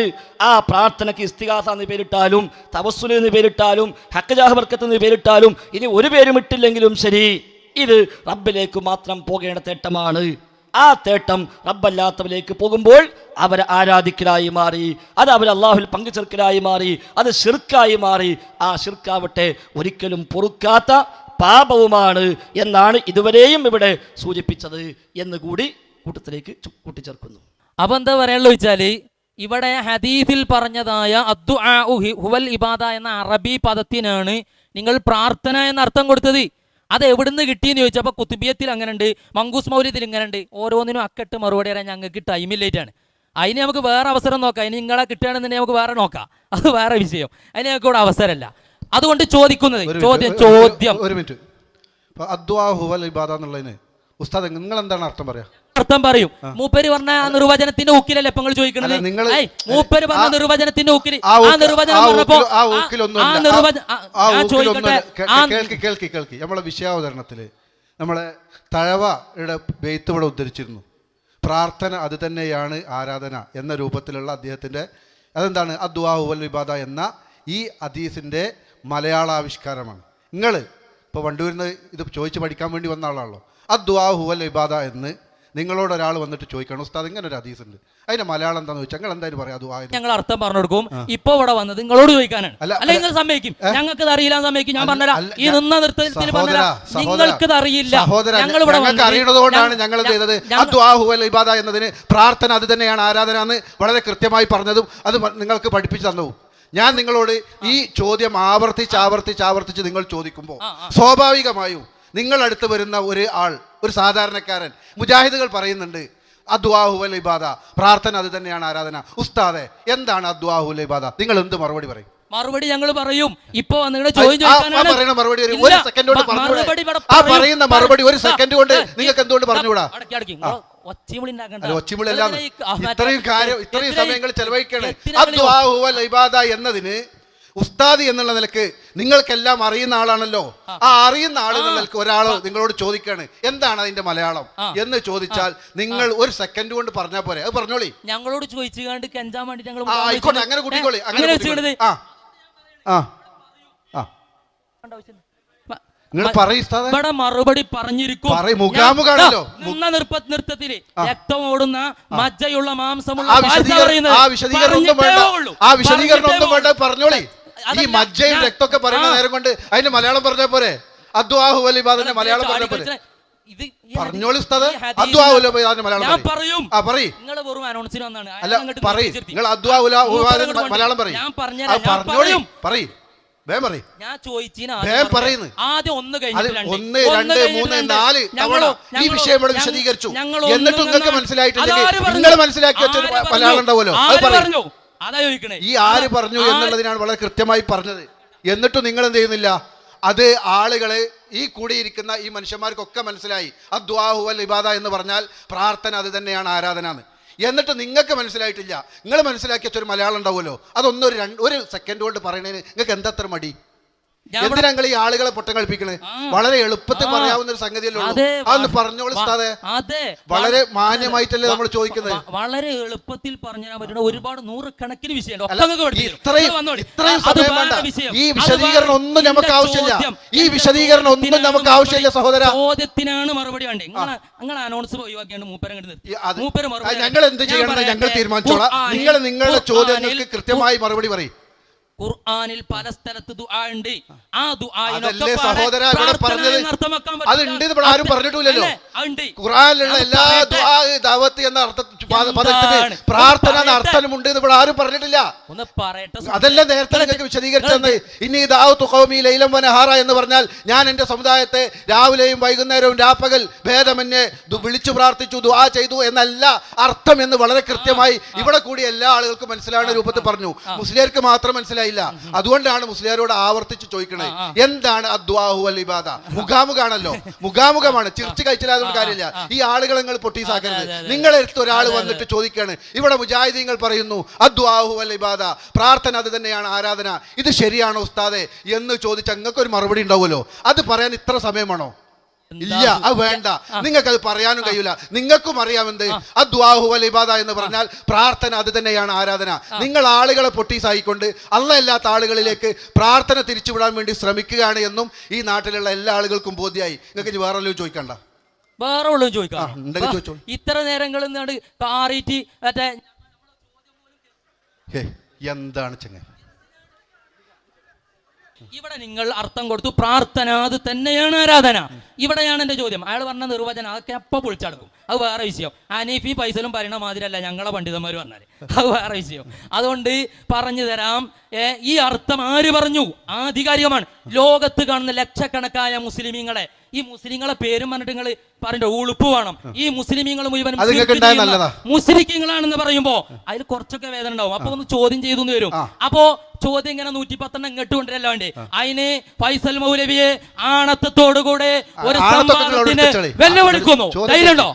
ആ പ്രാർത്ഥനയ്ക്ക് ഇസ്തിഗാസ എന്ന് പേരിട്ടാലും, തവസ്സുൽ എന്ന് പേരിട്ടാലും, ഹഖ് ജാഹ് ബർക്കത്ത് എന്ന് പേരിട്ടാലും, ഇനി ഒരു പേരും ഇട്ടില്ലെങ്കിലും ശരി, ഇത് റബ്ബിലേക്ക് മാത്രം പോകേണ്ട തേട്ടമാണ്. ആ തേട്ടം റബ്ബല്ലാത്തവരിലേക്ക് പോകുമ്പോൾ അവരെ ആരാധിക്കലായി മാറി, അത് അവർ അള്ളാഹുവിൽ പങ്കുചേർക്കലായി മാറി, അത് ശിർക്കായി മാറി. ആ ശിർക്കാവട്ടെ ഒരിക്കലും പൊറുക്കാത്ത പാപവുമാണ് എന്നാണ് ഇതുവരെയും ഇവിടെ സൂചിപ്പിച്ചത് എന്ന് കൂടി കൂട്ടത്തിലേക്ക് കൂട്ടിച്ചേർക്കുന്നു. അപ്പൊ എന്താ പറയാനുള്ള വെച്ചാല് ഇവിടെ ഹദീസിൽ പറഞ്ഞതായ അദ്ദുആഉ ഹുവൽ ഇബാദ എന്ന അറബി പദത്തിനാണ് നിങ്ങൾ പ്രാർത്ഥന എന്ന അർത്ഥം കൊടുത്തത്. അത് എവിടുന്ന് കിട്ടിയെന്ന് ചോദിച്ചപ്പോൾ കുത്തുബിയത്തിൽ അങ്ങനെ ഉണ്ട്, മങ്കൂസ് മൗലിദിൽ ഇങ്ങനെ ഉണ്ട്. ഓരോന്നിനും അക്കട്ട് മറുപടി പറയാൻ ഞങ്ങൾക്ക് ടൈമില്ലേറ്റാണ്. അതിന് നമുക്ക് വേറെ അവസരം നോക്കാം. ഇനി നിങ്ങളെ കിട്ടുകയാണെന്നുണ്ടെങ്കിൽ നമുക്ക് വേറെ നോക്കാം, അത് വേറെ വിഷയം. അതിന് ഞങ്ങൾക്ക് ഇവിടെ അവസരമല്ല. അതുകൊണ്ട് ചോദിക്കുന്നത് ചോദ്യം ഒരു മിനിറ്റ്. അദ്ദുആഉ ഹുവൽ ഇബാദ എന്നുള്ളതിന് ഉസ്താദ് നിങ്ങൾ എന്താണ് അർത്ഥം പറയാ? അർത്ഥം പറയും. മൂപ്പര് പറഞ്ഞ ആ നിർവചനത്തിന്റെ ഊക്കിലല്ലേ ഇപ്പൊ നിങ്ങൾ ചോദിക്കണത്? മൂപ്പര് പറഞ്ഞ നിർവചനത്തിന്റെ ഊക്കിൽ ആ നിർവചനം പറഞ്ഞപ്പോ കേൾക്കി നമ്മളെ വിഷയാവതരണത്തില് നമ്മളെ തഴവയുടെ ബെയ്ത്ത് ഇവിടെ ഉദ്ധരിച്ചിരുന്നു. പ്രാർത്ഥന അത് തന്നെയാണ് ആരാധന എന്ന രൂപത്തിലുള്ള അദ്ദേഹത്തിന്റെ അതെന്താണ് അദ്ദുആഉ ഹുവൽ ഇബാദ എന്ന ഈ ഹദീസിന്റെ മലയാളാവിഷ്കാരമാണ്. നിങ്ങൾ ഇപ്പോൾ വണ്ടൂരിന്ന് ഇത് ചോദിച്ച് പഠിക്കാൻ വേണ്ടി വന്ന ആളാണല്ലോ. അദ്ദുആഉ ഹുവൽ ഇബാദ എന്ന് നിങ്ങളോട് ഒരാൾ വന്നിട്ട് ചോദിക്കണം, ഉസ്താദ് ഇങ്ങനെ ഒരു ഹദീസ് ഉണ്ട്, അതിന്റെ മലയാളം എന്താന്ന് ചോദിച്ചാൽ ഞങ്ങൾ എന്തായാലും പറയാം ദുആ. ഞങ്ങൾ അർത്ഥം പറഞ്ഞു കൊടുക്കും. ഇപ്പൊ ഇവിടെ വന്നത് നിങ്ങളോട് ചോദിക്കാനാണ്. അല്ല നിങ്ങൾ സമ്മതിക്കും, ഞങ്ങൾക്ക് അറിയില്ല സമ്മതിക്കും. ഞാൻ പറഞ്ഞുതരാം, ഈ നിന്ന നൃത്തത്തിൽ നിങ്ങൾക്ക് അറിയില്ല, ഞങ്ങൾക്ക് അറിയുന്നതുകൊണ്ടാണ് ഞങ്ങൾ ചെയ്തത്. അദ്ദുആഉ ഹുവൽ ഇബാദ എന്നതിന് പ്രാർത്ഥന അത് തന്നെയാണ് ആരാധന എന്ന് വളരെ കൃത്യമായി പറഞ്ഞതും അത് നിങ്ങൾക്ക് പഠിപ്പിച്ചു തന്നതും. ഞാൻ നിങ്ങളോട് ഈ ചോദ്യം ആവർത്തിച്ച് നിങ്ങൾ ചോദിക്കുമ്പോൾ സ്വാഭാവികമായും നിങ്ങളടുത്ത് വരുന്ന ഒരു ആൾ, ഒരു സാധാരണക്കാരൻ, മുജാഹിദുകൾ പറയുന്നുണ്ട് അദ്ദുആഉ ഹുവൽ ഇബാദ, പ്രാർത്ഥന അത് തന്നെയാണ് ആരാധന. ഉസ്താദെ എന്താണ് അദ്ദുആഉ ഹുവൽ ഇബാദ? നിങ്ങൾ എന്ത് മറുപടി പറയും? മറുപടി ഞങ്ങൾ പറയും. ഇപ്പൊ നിങ്ങളുടെ ചോദ്യം മറുപടി ഒരു സെക്കൻഡ് കൊണ്ട് പറയുന്ന മറുപടി ഒരു സെക്കൻഡ് കൊണ്ട് നിങ്ങൾക്ക് എന്തുകൊണ്ട് പറഞ്ഞുകൂടാ? ഇത്രയും സമയങ്ങൾ ചെലവഴിക്കണേ. അദ്ദുആഉ ഹുവൽ ഇബാദ എന്നതിന് ഉസ്താദ് എന്നുള്ള നിലക്ക് നിങ്ങൾക്കെല്ലാം അറിയുന്ന ആളാണല്ലോ. ആ അറിയുന്ന ആൾ എന്ന നിലക്ക് ഒരാൾ നിങ്ങളോട് ചോദിക്കാണ് എന്താണ് അതിന്റെ മലയാളം എന്ന് ചോദിച്ചാൽ നിങ്ങൾ ഒരു സെക്കൻഡ് കൊണ്ട് പറഞ്ഞാൽ പോരെ? അത് പറഞ്ഞോളി. ഞങ്ങളോട് ചോദിച്ചുകൊണ്ട് കെഞ്ചാൻ വേണ്ടി ഞങ്ങൾ ആയിക്കോട്ടെ, അങ്ങനെ കൂട്ടിക്കോളി. അങ്ങനെ നിങ്ങൾ ഇവിടെ മറുപടി പറഞ്ഞിരിക്കും. നൃത്തത്തില് രക്തം ഓടുന്ന മജ്ജയുള്ള മാംസമുള്ള പറഞ്ഞോളി. ഈ മജ്ജയും രക്തമൊക്കെ പറയുന്ന നേരം കൊണ്ട് അതിന്റെ മലയാളം പറഞ്ഞാൽ പോരെ? അദ്വാഹു വൽ ഇബാദത്തിന്റെ മലയാളം പറഞ്ഞാൽ പോരെ? പറഞ്ഞോളി ഉസ്താദ്. അദ്വാഹു വൽ ഇബാദത്തിന്റെ മലയാളം പറയും. നിങ്ങൾ വെറും അനൗൺസിന് വന്നാണ്. അല്ല പറയും. നിങ്ങൾ അദ്വാഹു വൽ ഇബാദത്തിന്റെ മലയാളം പറയും. പറഞ്ഞോളി. പറയും. ഞാൻ ചോദിച്ചു ആദ്യം 1, 2, 3, 4 തവണ ഈ വിഷയം ഇവിടെ വിശദീകരിച്ചു. എന്നിട്ട് നിങ്ങൾക്ക് മനസ്സിലായിട്ടില്ലെങ്കിൽ നിങ്ങൾ മനസ്സിലാക്കി വെച്ച മലയാളം ഉണ്ടാവുമല്ലോ, അത് പറയും. ഈ ആര് പറഞ്ഞു എന്നുള്ളതിനാണ് വളരെ കൃത്യമായി പറഞ്ഞത്. എന്നിട്ടും നിങ്ങൾ എന്ത് ചെയ്യുന്നില്ല? അത് ആളുകള് ഈ കൂടിയിരിക്കുന്ന ഈ മനുഷ്യന്മാർക്കൊക്കെ മനസ്സിലായി അദ്വാഹു വൽ ഇബാദ എന്ന് പറഞ്ഞാൽ പ്രാർത്ഥന, അത് തന്നെയാണ് ആരാധന എന്ന്. എന്നിട്ട് നിങ്ങൾക്ക് മനസ്സിലായിട്ടില്ല. നിങ്ങൾ മനസ്സിലാക്കിയ ഒരു മലയാളം ഉണ്ടാവുമല്ലോ, അതൊന്നും ഒരു സെക്കൻഡ് കൊണ്ട് പറയണേന് നിങ്ങൾക്ക് എന്തത്ര മടി? എന്തിനാ നിങ്ങൾ ഈ ആളുകളെ പൊട്ടം കളിപ്പിക്കണേ? വളരെ എളുപ്പത്തിൽ പറയാവുന്ന ഒരു സംഗതിയല്ലോ. അതൊന്ന് പറഞ്ഞോളൂ ഉസ്താദേ. വളരെ മാന്യമായിട്ടല്ലേ നമ്മൾ ചോദിക്കുന്നത്. വളരെ എളുപ്പത്തിൽ പറഞ്ഞു തരാൻ പറ്റുന്ന ഒരുപാട് നൂറുകണക്കിന് വിഷയമുണ്ട്. ഇത്രയും സമയം വേണ്ട. ഈ വിശദീകരണം ഒന്നും നമുക്ക് ആവശ്യമില്ല. ഈ വിശദീകരണം ഒന്നും നമുക്ക് ആവശ്യമില്ല സഹോദര. ചോദ്യത്തിനാണ് മറുപടി വേണ്ടേ? നിങ്ങൾ അനൗൺസ് ഒഴിവാക്കിയാണ് മൂപ്പരെ ഞങ്ങൾ എന്ത് ചെയ്യണമെന്ന് ഞങ്ങൾ തീരുമാനിച്ചോളാം. നിങ്ങൾ നിങ്ങളുടെ ചോദ്യങ്ങൾക്ക് കൃത്യമായി മറുപടി പറയും. ഖുർആനിൽ പല സ്ഥലത്ത് ദുആ ഉണ്ട്. ആ ദുആയിനൊക്കെ സഹോദരാ ഇവിടെ പറഞ്ഞത് അതുണ്ട്. ഇവിടെ ആരും പറഞ്ഞിട്ടില്ലല്ലോ. ഖുർആനിലുള്ള എല്ലാ ദുആ ദഅവത്ത് എന്ന പദത്തിന് പ്രാർത്ഥന എന്ന അർത്ഥമുണ്ട് എന്ന് ഇവിടെ ആരും പറഞ്ഞിട്ടില്ല. അതെല്ലാം നേരത്തെ നിങ്ങൾക്ക് വിശദീകരിച്ചത്. ഇനി ദഅവത്തു ഖൗമി ലൈലൻ വനഹാറ എന്ന് പറഞ്ഞാൽ ഞാൻ എൻ്റെ സമുദായത്തെ രാവിലെയും വൈകുന്നേരവും രാപ്പകൽ ഭേദമന്യേ വിളിച്ചു പ്രാർത്ഥിച്ചു, ദുആ ചെയ്തു എന്നല്ല അർത്ഥം എന്ന് വളരെ കൃത്യമായി ഇവിടെ കൂടി എല്ലാ ആളുകൾക്കും മനസ്സിലാവുന്ന രൂപത്തിൽ പറഞ്ഞു. മുസ്ലിയർക്ക് മാത്രം മനസ്സിലായില്ല. അതുകൊണ്ടാണ് മുസ്ലിയാരോട് ആവർത്തിച്ച് ചോദിക്കണേ എന്താണ് അദ്വാഹു വൽ ഇബാദ? മുഖാമുഖാണല്ലോ, മുഖാമുഖമാണ്. ചിരിച്ചു കഴിച്ചില്ലാതൊരു കാര്യമില്ല. ഈ ആളുകളെ നിങ്ങൾ പൊട്ടീസാക്കരുത്. നിങ്ങളെടുത്ത് ഒരാൾ വന്നിട്ട് ചോദിക്കാണ് ഇവിടെ മുജാഹിദീങ്ങൾ പറയുന്നു അദ്വാഹു വൽ ഇബാദ, പ്രാർത്ഥന അത് തന്നെയാണ് ആരാധന, ഇത് ശരിയാണോ ഉസ്താദെ എന്ന് ചോദിച്ചാൽ നിങ്ങൾക്ക് ഒരു മറുപടി ഉണ്ടാവുമല്ലോ. അത് പറയാൻ ഇത്ര സമയമാണോ? ഇല്ല, അത് വേണ്ട. നിങ്ങൾക്കത് പറയാനും കഴിയില്ല. നിങ്ങൾക്കും അറിയാമെന്ത് അദ്വാഹു വൽ ഇബാദ എന്ന് പറഞ്ഞാൽ പ്രാർത്ഥന അത് തന്നെയാണ് ആരാധന. നിങ്ങൾ ആളുകളെ പൊട്ടീസായിക്കൊണ്ട് അല്ലാത്ത ആളുകളിലേക്ക് പ്രാർത്ഥന തിരിച്ചുവിടാൻ വേണ്ടി ശ്രമിക്കുകയാണ് എന്നും ഈ നാട്ടിലുള്ള എല്ലാ ആളുകൾക്കും ബോധ്യമായി. നിങ്ങൾക്ക് വേറെ വല്ലതും ചോദിക്കണ്ട. വേറെ വല്ലതും ചോദിക്കാം. ഇത്ര നേരങ്ങളിൽ എന്താണ് ചങ്ങ? ഇവിടെ നിങ്ങൾ അർത്ഥം കൊടുത്തു പ്രാർത്ഥന അത് തന്നെയാണ് ആരാധന. ഇവിടെയാണ് എൻ്റെ ചോദ്യം. അയാൾ പറഞ്ഞ നിർവചനം അതൊക്കെ എപ്പോൾ പൊളിച്ചടക്കും, അത് വേറെ വിഷയം. ഹനീഫി പൈസലും പറയണ മാതിരല്ല ഞങ്ങളെ പണ്ഡിതന്മാർ പറഞ്ഞാൽ, അത് വേറെ വിഷയം. അതുകൊണ്ട് പറഞ്ഞു തരാം. ഈ അർത്ഥം ആര് പറഞ്ഞു? ആധികാരികമാണ്. ലോകത്ത് കാണുന്ന ലക്ഷക്കണക്കായ മുസ്ലിമീങ്ങളെ, ഈ മുസ്ലിങ്ങളെ പേരും പറഞ്ഞിട്ട് നിങ്ങൾ പറഞ്ഞ ഉളുപ്പ് വേണം. ഈ മുസ്ലിമീങ്ങൾ മുഴുവൻ മുസ്ലിങ്ങളാണെന്ന് പറയുമ്പോ അതിൽ കുറച്ചൊക്കെ വേദന ഉണ്ടാവും. അപ്പൊ ഒന്ന് ചോദ്യം ചെയ്തു വരും. അപ്പോ ചോദ്യം ഇങ്ങനെ 110 ഇങ്ങോട്ട് കൊണ്ടുവരല്ലാണ്ട് അതിന് ഫൈസൽ മൗലവിയെ ആണത്തോടുകൂടെ ഒരു സംവാദത്തിന് വെല്ലുവിളിക്കുന്നു. ധൈര്യമുണ്ടോ?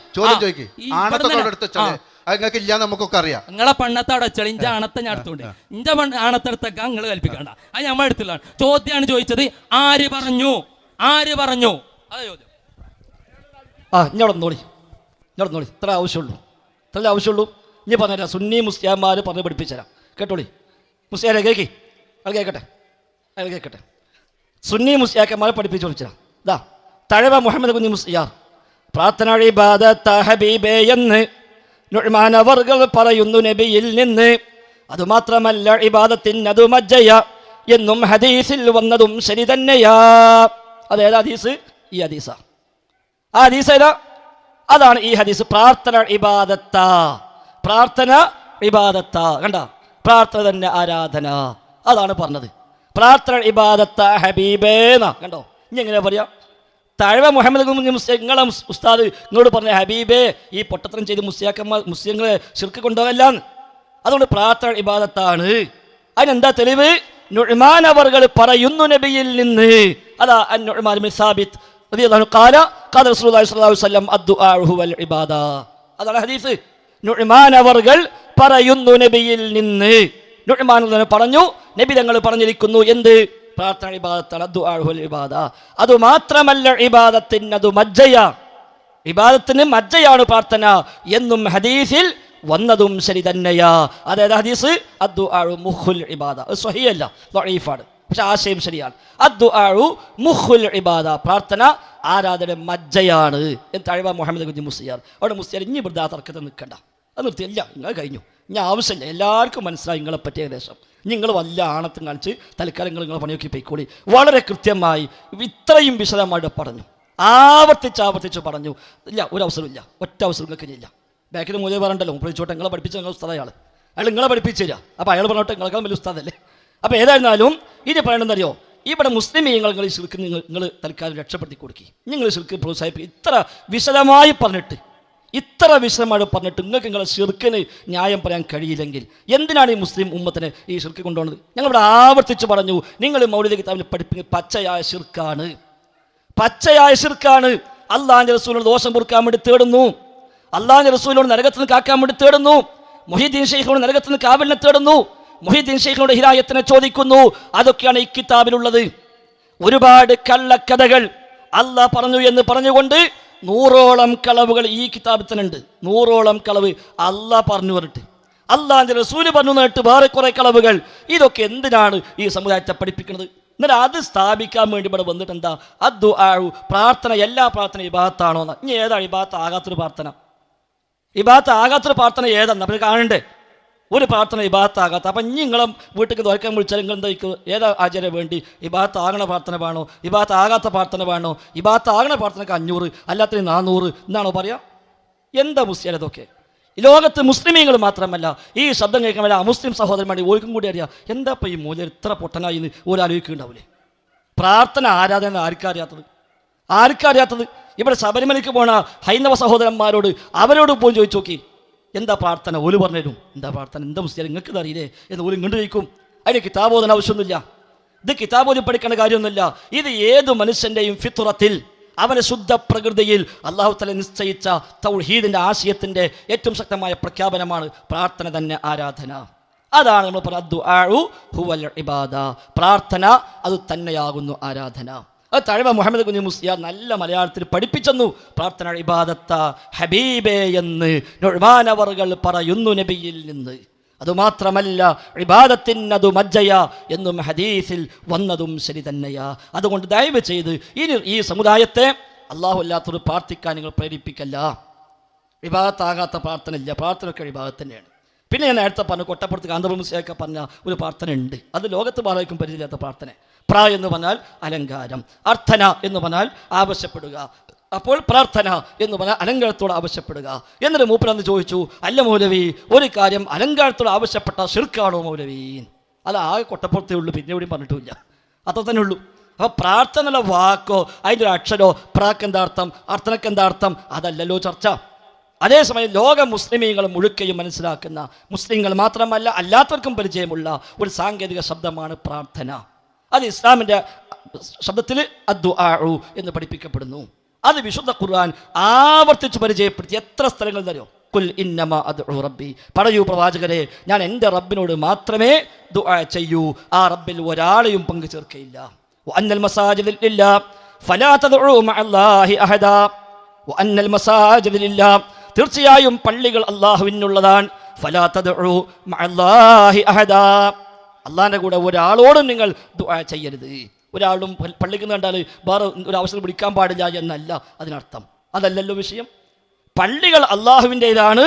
നിങ്ങളെ പണ്ണത്തോടെ വെച്ചാൽ ഇഞ്ച ആണത്തെ ഞാൻ എടുത്തോണ്ട് ഇഞ്ച ആണത്തെടുത്തൊക്കെ നിങ്ങൾ കൽപ്പിക്കണ്ട. അത് നമ്മൾ എടുത്തില്ല. ചോദ്യമാണ് ചോദിച്ചത് ആര് പറഞ്ഞു, ആര് പറഞ്ഞു? അതെ ചോദ്യം. ഇഞ്ഞോടൊന്നോളി ഇത്ര ആവശ്യമുള്ളൂ, ഇത്രല്ലേ ആവശ്യമുള്ളൂ. ഇനി പറഞ്ഞുതരാം. സുന്നി മുസ്ലിംമാർ പറഞ്ഞ് പഠിപ്പിച്ചുതരാം. കേട്ടോളി മുസ്ലിയാരെ കേൾക്കി, അത് കേൾക്കട്ടെ, അത് കേൾക്കട്ടെ. സുന്നി മുസ്ലിയാക്കന്മാരെ പഠിപ്പിച്ചു വിളിച്ചാ ഇതാ തഴവ മുഹമ്മദ് കുഞ്ഞി മുസ്ലിയാർ പ്രാർത്ഥന ഇബാദത്ത് ഹബീബേ എന്ന് നുഅ്മാൻ അവർകൾ പറയുന്നു നബിയിൽ നിന്ന്. അതുമാത്രമല്ല ഇബാദത്തിന് അത് മജ്ജയ എന്നും ഹദീസിൽ വന്നതും ശരി തന്നെയാ. അതേതാ ഹദീസ്? ഈ ഹദീസാ. ആ ഹദീസ് ഏതാ? അതാണ് ഈ ഹദീസ്. പ്രാർത്ഥന ഇബാദത്ത, പ്രാർത്ഥന ഇബാദത്ത. കണ്ട, പ്രാർത്ഥന തന്നെ ആരാധന, അതാണ് പറഞ്ഞത്. പ്രാർത്ഥന ഇബാദത്ത ഹബീബേന. കണ്ടോ? ഇനി എങ്ങനെയാ പറയാ? തഴവ മുഹമ്മദ് നിങ്ങളെ ഉസ്താദ് നിങ്ങളോട് പറഞ്ഞ ഹബീബേ ഈ പൊട്ടത്തരം ചെയ്ത് മുസ്ലിങ്ങളെ ശിർക്ക് കൊണ്ടുപോകല്ലാന്ന്. അതുകൊണ്ട് പ്രാർത്ഥന ഇബാദത്താണ്. അതിനെന്താ തെളിവ്? നുഅ്മാൻ അവർകൾ പറയുന്നു നബിയിൽ നിന്ന്. അതാ നുഅ്മാൻ ബിൻ സാബിത്ത് റളിയല്ലാഹു ഖാല ഖാല റസൂലുള്ളാഹി സ്വല്ലല്ലാഹു അലൈഹി വസല്ലം അദ്ദുആഉ വൽ ഇബാദ. അതാണ് ഹദീസ്. നുഅ്മാൻ അവർകൾ പറയുന്നു നബിയിൽ നിന്ന്. നുഅ്മാൻ പറഞ്ഞു, നബി തങ്ങൾ പറഞ്ഞിരിക്കുന്നു എന്ത്? പ്രാർത്ഥന ഇബാദത്താണ്. ദുആഉൽ ഇബാദ. അത് മാത്രമല്ല ഇബാദത്തിന് അത് മജ്ജയാ, ഇബാദത്തിന് മജ്ജയാണ് പ്രാർത്ഥന എന്നും ഹദീസിൽ വന്നതും ശരി തന്നെയാ. അതായത് ഹദീസ് അദ്ദുആഉ മുഖുൽ ഇബാദ, അത് സ്വഹീഹല്ല, ദഈഫാണ്, പക്ഷെ ആശയം ശരിയാണ്. അദ്ദുആഉ മുഖുൽ ഇബാദ, പ്രാർത്ഥന ആരാധന മജ്ജയാണ് എന്ന് തഴവ മുഹമ്മദ് കുഞ്ഞി മുസ്ലിയാർ. അവിടെ മുസ്ലിയാർ ഇനി വൃദ്ധ തർക്കത്തിൽ നിൽക്കണ്ട, അത് നിർത്തിയില്ല, നിങ്ങൾ കഴിഞ്ഞു, ഞാൻ ആവശ്യമില്ല, എല്ലാവർക്കും മനസ്സിലായി നിങ്ങളെ പറ്റിയ ഏകദേശം. നിങ്ങൾ വല്ല ആണത്തും കാണിച്ച് തൽക്കാലം നിങ്ങളെ പണിയൊക്കെ പോയിക്കോളി. വളരെ കൃത്യമായി ഇത്രയും വിശദമായിട്ട് പറഞ്ഞു, ആവർത്തിച്ച് പറഞ്ഞു. ഇല്ല, ഒരു അവസരമില്ല, ഒറ്റ അവസരം നിങ്ങൾക്ക് ഇല്ല. ബാക്കിൽ മൂലം പറഞ്ഞല്ലോ, പഠിച്ചോട്ടെ, നിങ്ങളെ പഠിപ്പിച്ച നിങ്ങൾ ഉസ്താദ് അയാൾ നിങ്ങളെ പഠിപ്പിച്ചു തരിക. അപ്പോൾ അയാൾ പറഞ്ഞോട്ടെ നിങ്ങളെക്കാൾ വലിയ ഉസ്താദല്ലേ. അപ്പോൾ ഏതായിരുന്നാലും ഇനി പറയണമെന്നറിയോ, ഇവിടെ മുസ്ലിം നിങ്ങൾ ഈ ശിർക്ക് നിങ്ങൾ തൽക്കാലം രക്ഷപ്പെടുത്തി കൊടുക്കി, നിങ്ങൾ ശിർക്ക് പ്രോത്സാഹിപ്പിക്കും. ഇത്ര വിശദമായി പറഞ്ഞിട്ട് നിങ്ങൾക്ക് നിങ്ങളെ ശിർക്കിന് ന്യായം പറയാൻ കഴിയില്ലെങ്കിൽ എന്തിനാണ് ഈ മുസ്ലിം ഉമ്മത്തിനെ ഈ ശിർക്ക് കൊണ്ടുപോകുന്നത്? ഞങ്ങളിവിടെ ആവർത്തിച്ച് പറഞ്ഞു, നിങ്ങൾ മൗലിദ് കിതാബിൽ പഠിപ്പിക്കുന്ന പച്ചയായ ശിർക്കാണ്. അള്ളാഹിന്റെ റസൂലിനോട് ദോഷം പൊറുക്കാൻ വേണ്ടി തേടുന്നു, അള്ളാഹിന്റെ റസൂലിനോട് നരകത്തിൽ നിന്ന് കാക്കാൻ വേണ്ടി തേടുന്നു, മുഹീദ്ദീൻ ശൈഖിനോട് നരകത്തിൽ നിന്ന് കാവലിനെ തേടുന്നു, മുഹീദ്ദീൻ ശൈഖിനോട് ഹിദായത്തിനെ ചോദിക്കുന്നു. അതൊക്കെയാണ് ഈ കിതാബിലുള്ളത്. ഒരുപാട് കള്ളക്കഥകൾ അള്ളാഹ് പറഞ്ഞു എന്ന് പറഞ്ഞുകൊണ്ട് 100ഓളം കളവുകൾ ഈ കിതാബിൽ തന്നെ ഉണ്ട്. 100ഓളം കളവ് അള്ളാഹ് പറഞ്ഞു പറഞ്ഞിട്ട്, അള്ളാഹിന്റെ റസൂല് പറഞ്ഞു എന്നിട്ട് വേറെ കുറെ കളവുകൾ. ഇതൊക്കെ എന്തിനാണ് ഈ സമുദായത്തെ പഠിപ്പിക്കുന്നത്? എന്നിട്ട് അത് സ്ഥാപിക്കാൻ വേണ്ടി ഇവിടെ വന്നിട്ട് എന്താ അദ്ദുആഉ, പ്രാർത്ഥന, എല്ലാ പ്രാർത്ഥന ഇബാദത്താണോ എന്ന്. ഇനി ഏതാണ് ഇബാദത്ത് ആകാത്തൊരു പ്രാർത്ഥന? ഇബാദത്ത് ആകാത്തൊരു പ്രാർത്ഥന ഏതാന്ന് അപ്പം കാണണ്ടേ? ഒരു പ്രാർത്ഥന ഇബാദത്താകാത്ത. അപ്പം ഇനി നിങ്ങളെ വീട്ടിൽ ദോൽക്കാൻ വിളിച്ചാൽ നിങ്ങൾ എന്തായിരിക്കും? ഏതാ ആചാര്യം വേണ്ടി? ഇബാദത്ത് ആകണ പ്രാർത്ഥന വേണോ, ഇബാദത്ത് ആകാത്ത പ്രാർത്ഥന വേണോ? ഇബാദത്ത് ആകണ പ്രാർത്ഥനക്ക് 500, അല്ലാത്തതിന് 400 എന്നാണോ പറയാ? എന്താ മുസ്ലിം അതൊക്കെ? ലോകത്ത് മുസ്ലിമീങ്ങൾ മാത്രമല്ല, ഈ ശബ്ദം കേൾക്കാൻ വല്ല അമുസ്ലിം സഹോദരന്മാർ ഓർക്കും കൂടി അറിയാം. എന്താ ഇപ്പം ഈ മൂല്യം ഇത്ര പൊട്ടനായി എന്ന് ഒരാലോചിക്കുന്നുണ്ടാവില്ലേ? പ്രാർത്ഥന ആരാധന ആർക്കറിയാത്തത്? ഇവിടെ ശബരിമലയ്ക്ക് പോണ ഹൈന്ദവ സഹോദരന്മാരോട് അവരോട് പോയി ചോദിച്ചു നോക്കി, എന്താ പ്രാർത്ഥന? ഓല് പറഞ്ഞുതരും. എന്താ പ്രാർത്ഥന? എന്താ മുസ്ലിം നിങ്ങൾക്ക് അറിയില്ലേ എന്ന് ഓല് ഇങ്ങോട്ട് ചോദിക്കും. അതിന് കിതാബോധന ആവശ്യമൊന്നുമില്ല, ഇത് കിതാബോധം പഠിക്കേണ്ട കാര്യമൊന്നുമില്ല. ഇത് ഏതു മനുഷ്യൻ്റെയും ഫിത്തുറത്തിൽ, അവൻ്റെ ശുദ്ധ പ്രകൃതിയിൽ അള്ളാഹു തആല നിശ്ചയിച്ച തൗഹീദിൻ്റെ ആശയത്തിൻ്റെ ഏറ്റവും ശക്തമായ പ്രഖ്യാപനമാണ് പ്രാർത്ഥന തന്നെ ആരാധന. അതാണ് നമ്മൾ പറയുന്നത് അദ്ദുആഉ ഹുവൽ ഇബാദ, പ്രാർത്ഥന അത് തന്നെയാകുന്നു ആരാധന. അത് തഴവ മുഹമ്മദ് കുഞ്ഞി മുസ്ലിയാർ നല്ല മലയാളത്തിൽ പഠിപ്പിച്ചെന്നു. പ്രാർത്ഥന ഇബാദത്ത ഹബീബേ എന്ന് നുഅ്മാൻ അവറുകൾ പറയുന്നു നബിയിൽ നിന്ന്. അതുമാത്രമല്ല ഇബാദത്തിനതു മജ്ജയ എന്നും ഹദീസിൽ വന്നതും ശരി തന്നെയാ. അതുകൊണ്ട് ദയവ് ചെയ്ത് ഇനി ഈ സമുദായത്തെ അല്ലാഹു അല്ലാത്തൊരു പ്രാർത്ഥിക്കാൻ നിങ്ങൾ പ്രേരിപ്പിക്കല്ല. ഇബാദത്താകാത്ത പ്രാർത്ഥന ഇല്ല, പ്രാർത്ഥനയൊക്കെ ഇബാദത്ത് തന്നെയാണ്. പിന്നെ ഞാൻ നേരത്തെ പറഞ്ഞു, കൊട്ടപ്പുറത്ത് കാന്തപുരം മുസ്ലിയൊക്കെ പറഞ്ഞ ഒരു പ്രാർത്ഥന ഉണ്ട്, അത് ലോകത്ത് ബാലയ്ക്കും പരിചയമില്ലാത്ത പ്രാർത്ഥന. പ്ര എന്ന് പറഞ്ഞാൽ അലങ്കാരം, അർത്ഥന എന്ന് പറഞ്ഞാൽ ആവശ്യപ്പെടുക. അപ്പോൾ പ്രാർത്ഥന എന്ന് പറഞ്ഞാൽ അലങ്കാരത്തോട് ആവശ്യപ്പെടുക. എന്നിട്ട് മൂപ്പരന്ന് ചോദിച്ചു, അല്ല മൗലവി, ഒരു കാര്യം അലങ്കാരത്തോട് ആവശ്യപ്പെട്ട ശിർക്കാണോ മൗലവി? അത് ആകെ കൊട്ടപ്പുറത്തേ ഉള്ളൂ, പിന്നെ എവിടെയും പറഞ്ഞിട്ടുമില്ല, അത്ര തന്നെ ഉള്ളൂ. അപ്പോൾ പ്രാർത്ഥനയുടെ വാക്കോ അതിൻ്റെ ഒരു അക്ഷരോ പ്രാക്ക് എന്താ അർത്ഥം, അർത്ഥനക്ക് എന്താ അർത്ഥം, അതല്ലല്ലോ ചർച്ച. അതേസമയം ലോക മുസ്ലിമീങ്ങൾ മുഴുക്കയും മനസ്സിലാക്കുന്ന, മുസ്ലിങ്ങൾ മാത്രമല്ല അല്ലാത്തവർക്കും പരിചയമുള്ള ഒരു സാങ്കേതിക ശബ്ദമാണ് പ്രാർത്ഥന. അത് ഇസ്ലാമിൻ്റെ ശബ്ദത്തിൽ അദ്ദുആഉ എന്ന് പഠിപ്പിക്കപ്പെടുന്നു. അത് വിശുദ്ധ ഖുർആൻ ആവർത്തിച്ച് പരിചയപ്പെടുത്തി എത്ര സ്ഥലങ്ങൾ തരോ? കുൽ ഇന്നമാ അദ്ഉ റബ്ബി, പറയൂ പ്രവാചകരെ, ഞാൻ എൻ്റെ റബ്ബിനോട് മാത്രമേ ദുആ ചെയ്യൂ, ആ റബ്ബിൽ ഒരാളെയും പങ്കു ചേർക്കയില്ല. വഅന്നൽ മസാജിദ ലില്ലാഹ് ഫലാ തദ്ഉ മഅല്ലാഹി അഹദാ, വഅന്നൽ മസാജിദ ലില്ലാഹ്, തീർച്ചയായും പള്ളികൾ അല്ലാഹുവിനുള്ളതാണ്. ഫലാ തദ്ഉ മഅല്ലാഹി അഹദാ, അള്ളാഹിൻ്റെ കൂടെ ഒരാളോടും നിങ്ങൾ ദുആ ചെയ്യരുത്. ഒരാളും പള്ളിക്ക് കണ്ടാൽ വേറെ ഒരു അവസരം വിളിക്കാൻ പാടില്ല എന്നല്ല അതിനർത്ഥം. അതല്ലല്ലോ വിഷയം. പള്ളികൾ അള്ളാഹുവിൻ്റെതാണ്,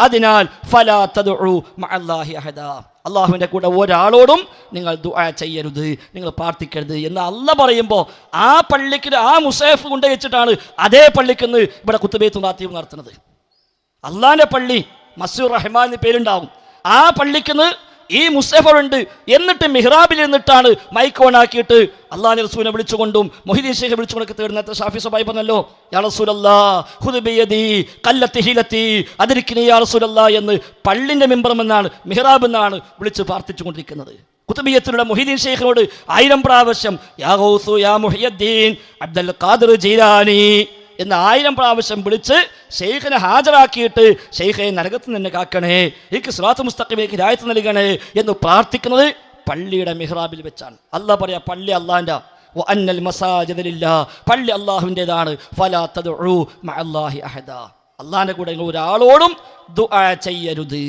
അതിനാൽ ഫലാ തദ്ഉ മഅല്ലാഹി അഹദാ, അള്ളാഹുവിൻ്റെ കൂടെ ഒരാളോടും നിങ്ങൾ ദുആ ചെയ്യരുത്, നിങ്ങൾ പ്രാർത്ഥിക്കരുത് എന്ന് അള്ളാഹ് പറയുമ്പോൾ ആ പള്ളിക്ക് ആ മുസഹഫ് കൊണ്ടു വെച്ചിട്ടാണ് അതേ പള്ളിക്കുന്ന് ഇവിടെ ഖുത്ബത്തും റാത്തീബും നടത്തുന്നത്. അള്ളാഹിൻ്റെ പള്ളി മസ്ജിദുർ റഹ്മാൻ എന്ന് പേരുണ്ടാവും, ആ പള്ളിക്കുന്ന് ഈ മുസ്തഫുണ്ട്. എന്നിട്ട് മിഹ്റാബിൽ നിന്നിട്ടാണ് മൈക്ക് ഓണാക്കിയിട്ട് അള്ളാഹുവിന്റെ റസൂലിനെ വിളിച്ചുകൊണ്ടും മുഹീദ്ദീൻ ശൈഖിനെ വിളിച്ചുകൊണ്ടൊക്കെ തേടുന്ന ഷാഫി സ്വബായി പറഞ്ഞല്ലോ, യാ റസൂലല്ലാഹ് ഖുദ് ബിയദി ഖല്ലത്തി ഹിലത്തി അദ്രിക്നി യാ റസൂലല്ലാഹ് എന്ന് പള്ളിന്റെ മിമ്പറും എന്നാണ് മിഹ്റാബ് എന്നാണ് വിളിച്ച് പ്രാർത്ഥിച്ചുകൊണ്ടിരിക്കുന്നത്. ഖുത്ബിയത്തിലൂടെ മുഹീദ്ദീൻ ശൈഖിനോട് 1000 പ്രാവശ്യം യാ ഗൗസു യാ മുഹിയുദ്ദീൻ അബ്ദുൽ ഖാദിർ ജീലാനി എന്ന് 1000 പ്രാവശ്യം വിളിച്ച് ഷെയ്ഖിനെ ഹാജരാക്കിയിട്ട് ഷെയ്ഖെ നരകത്ത് നിന്ന് കാക്കണേ, എനിക്ക് സിറാത്ത് മുസ്തഖീമിലേക്ക് ഹിദായത്ത് നൽകണേ എന്ന് പ്രാർത്ഥിക്കുന്നത് പള്ളിയുടെ മിഹ്റാബിൽ വെച്ചാണ്. അല്ലാഹ് പറയാ പള്ളി അള്ളാഹിന്റെ, വഅന്നൽ മസാജിദ ലില്ലാഹ്, പള്ളി അള്ളാഹുവിൻ്റെതാണ്. ഫലാ തദ്ഉ മഅല്ലാഹി അഹദാ, അള്ളാഹിന്റെ കൂടെ ഒരാളോടും ദുആ ചെയ്യരുത്.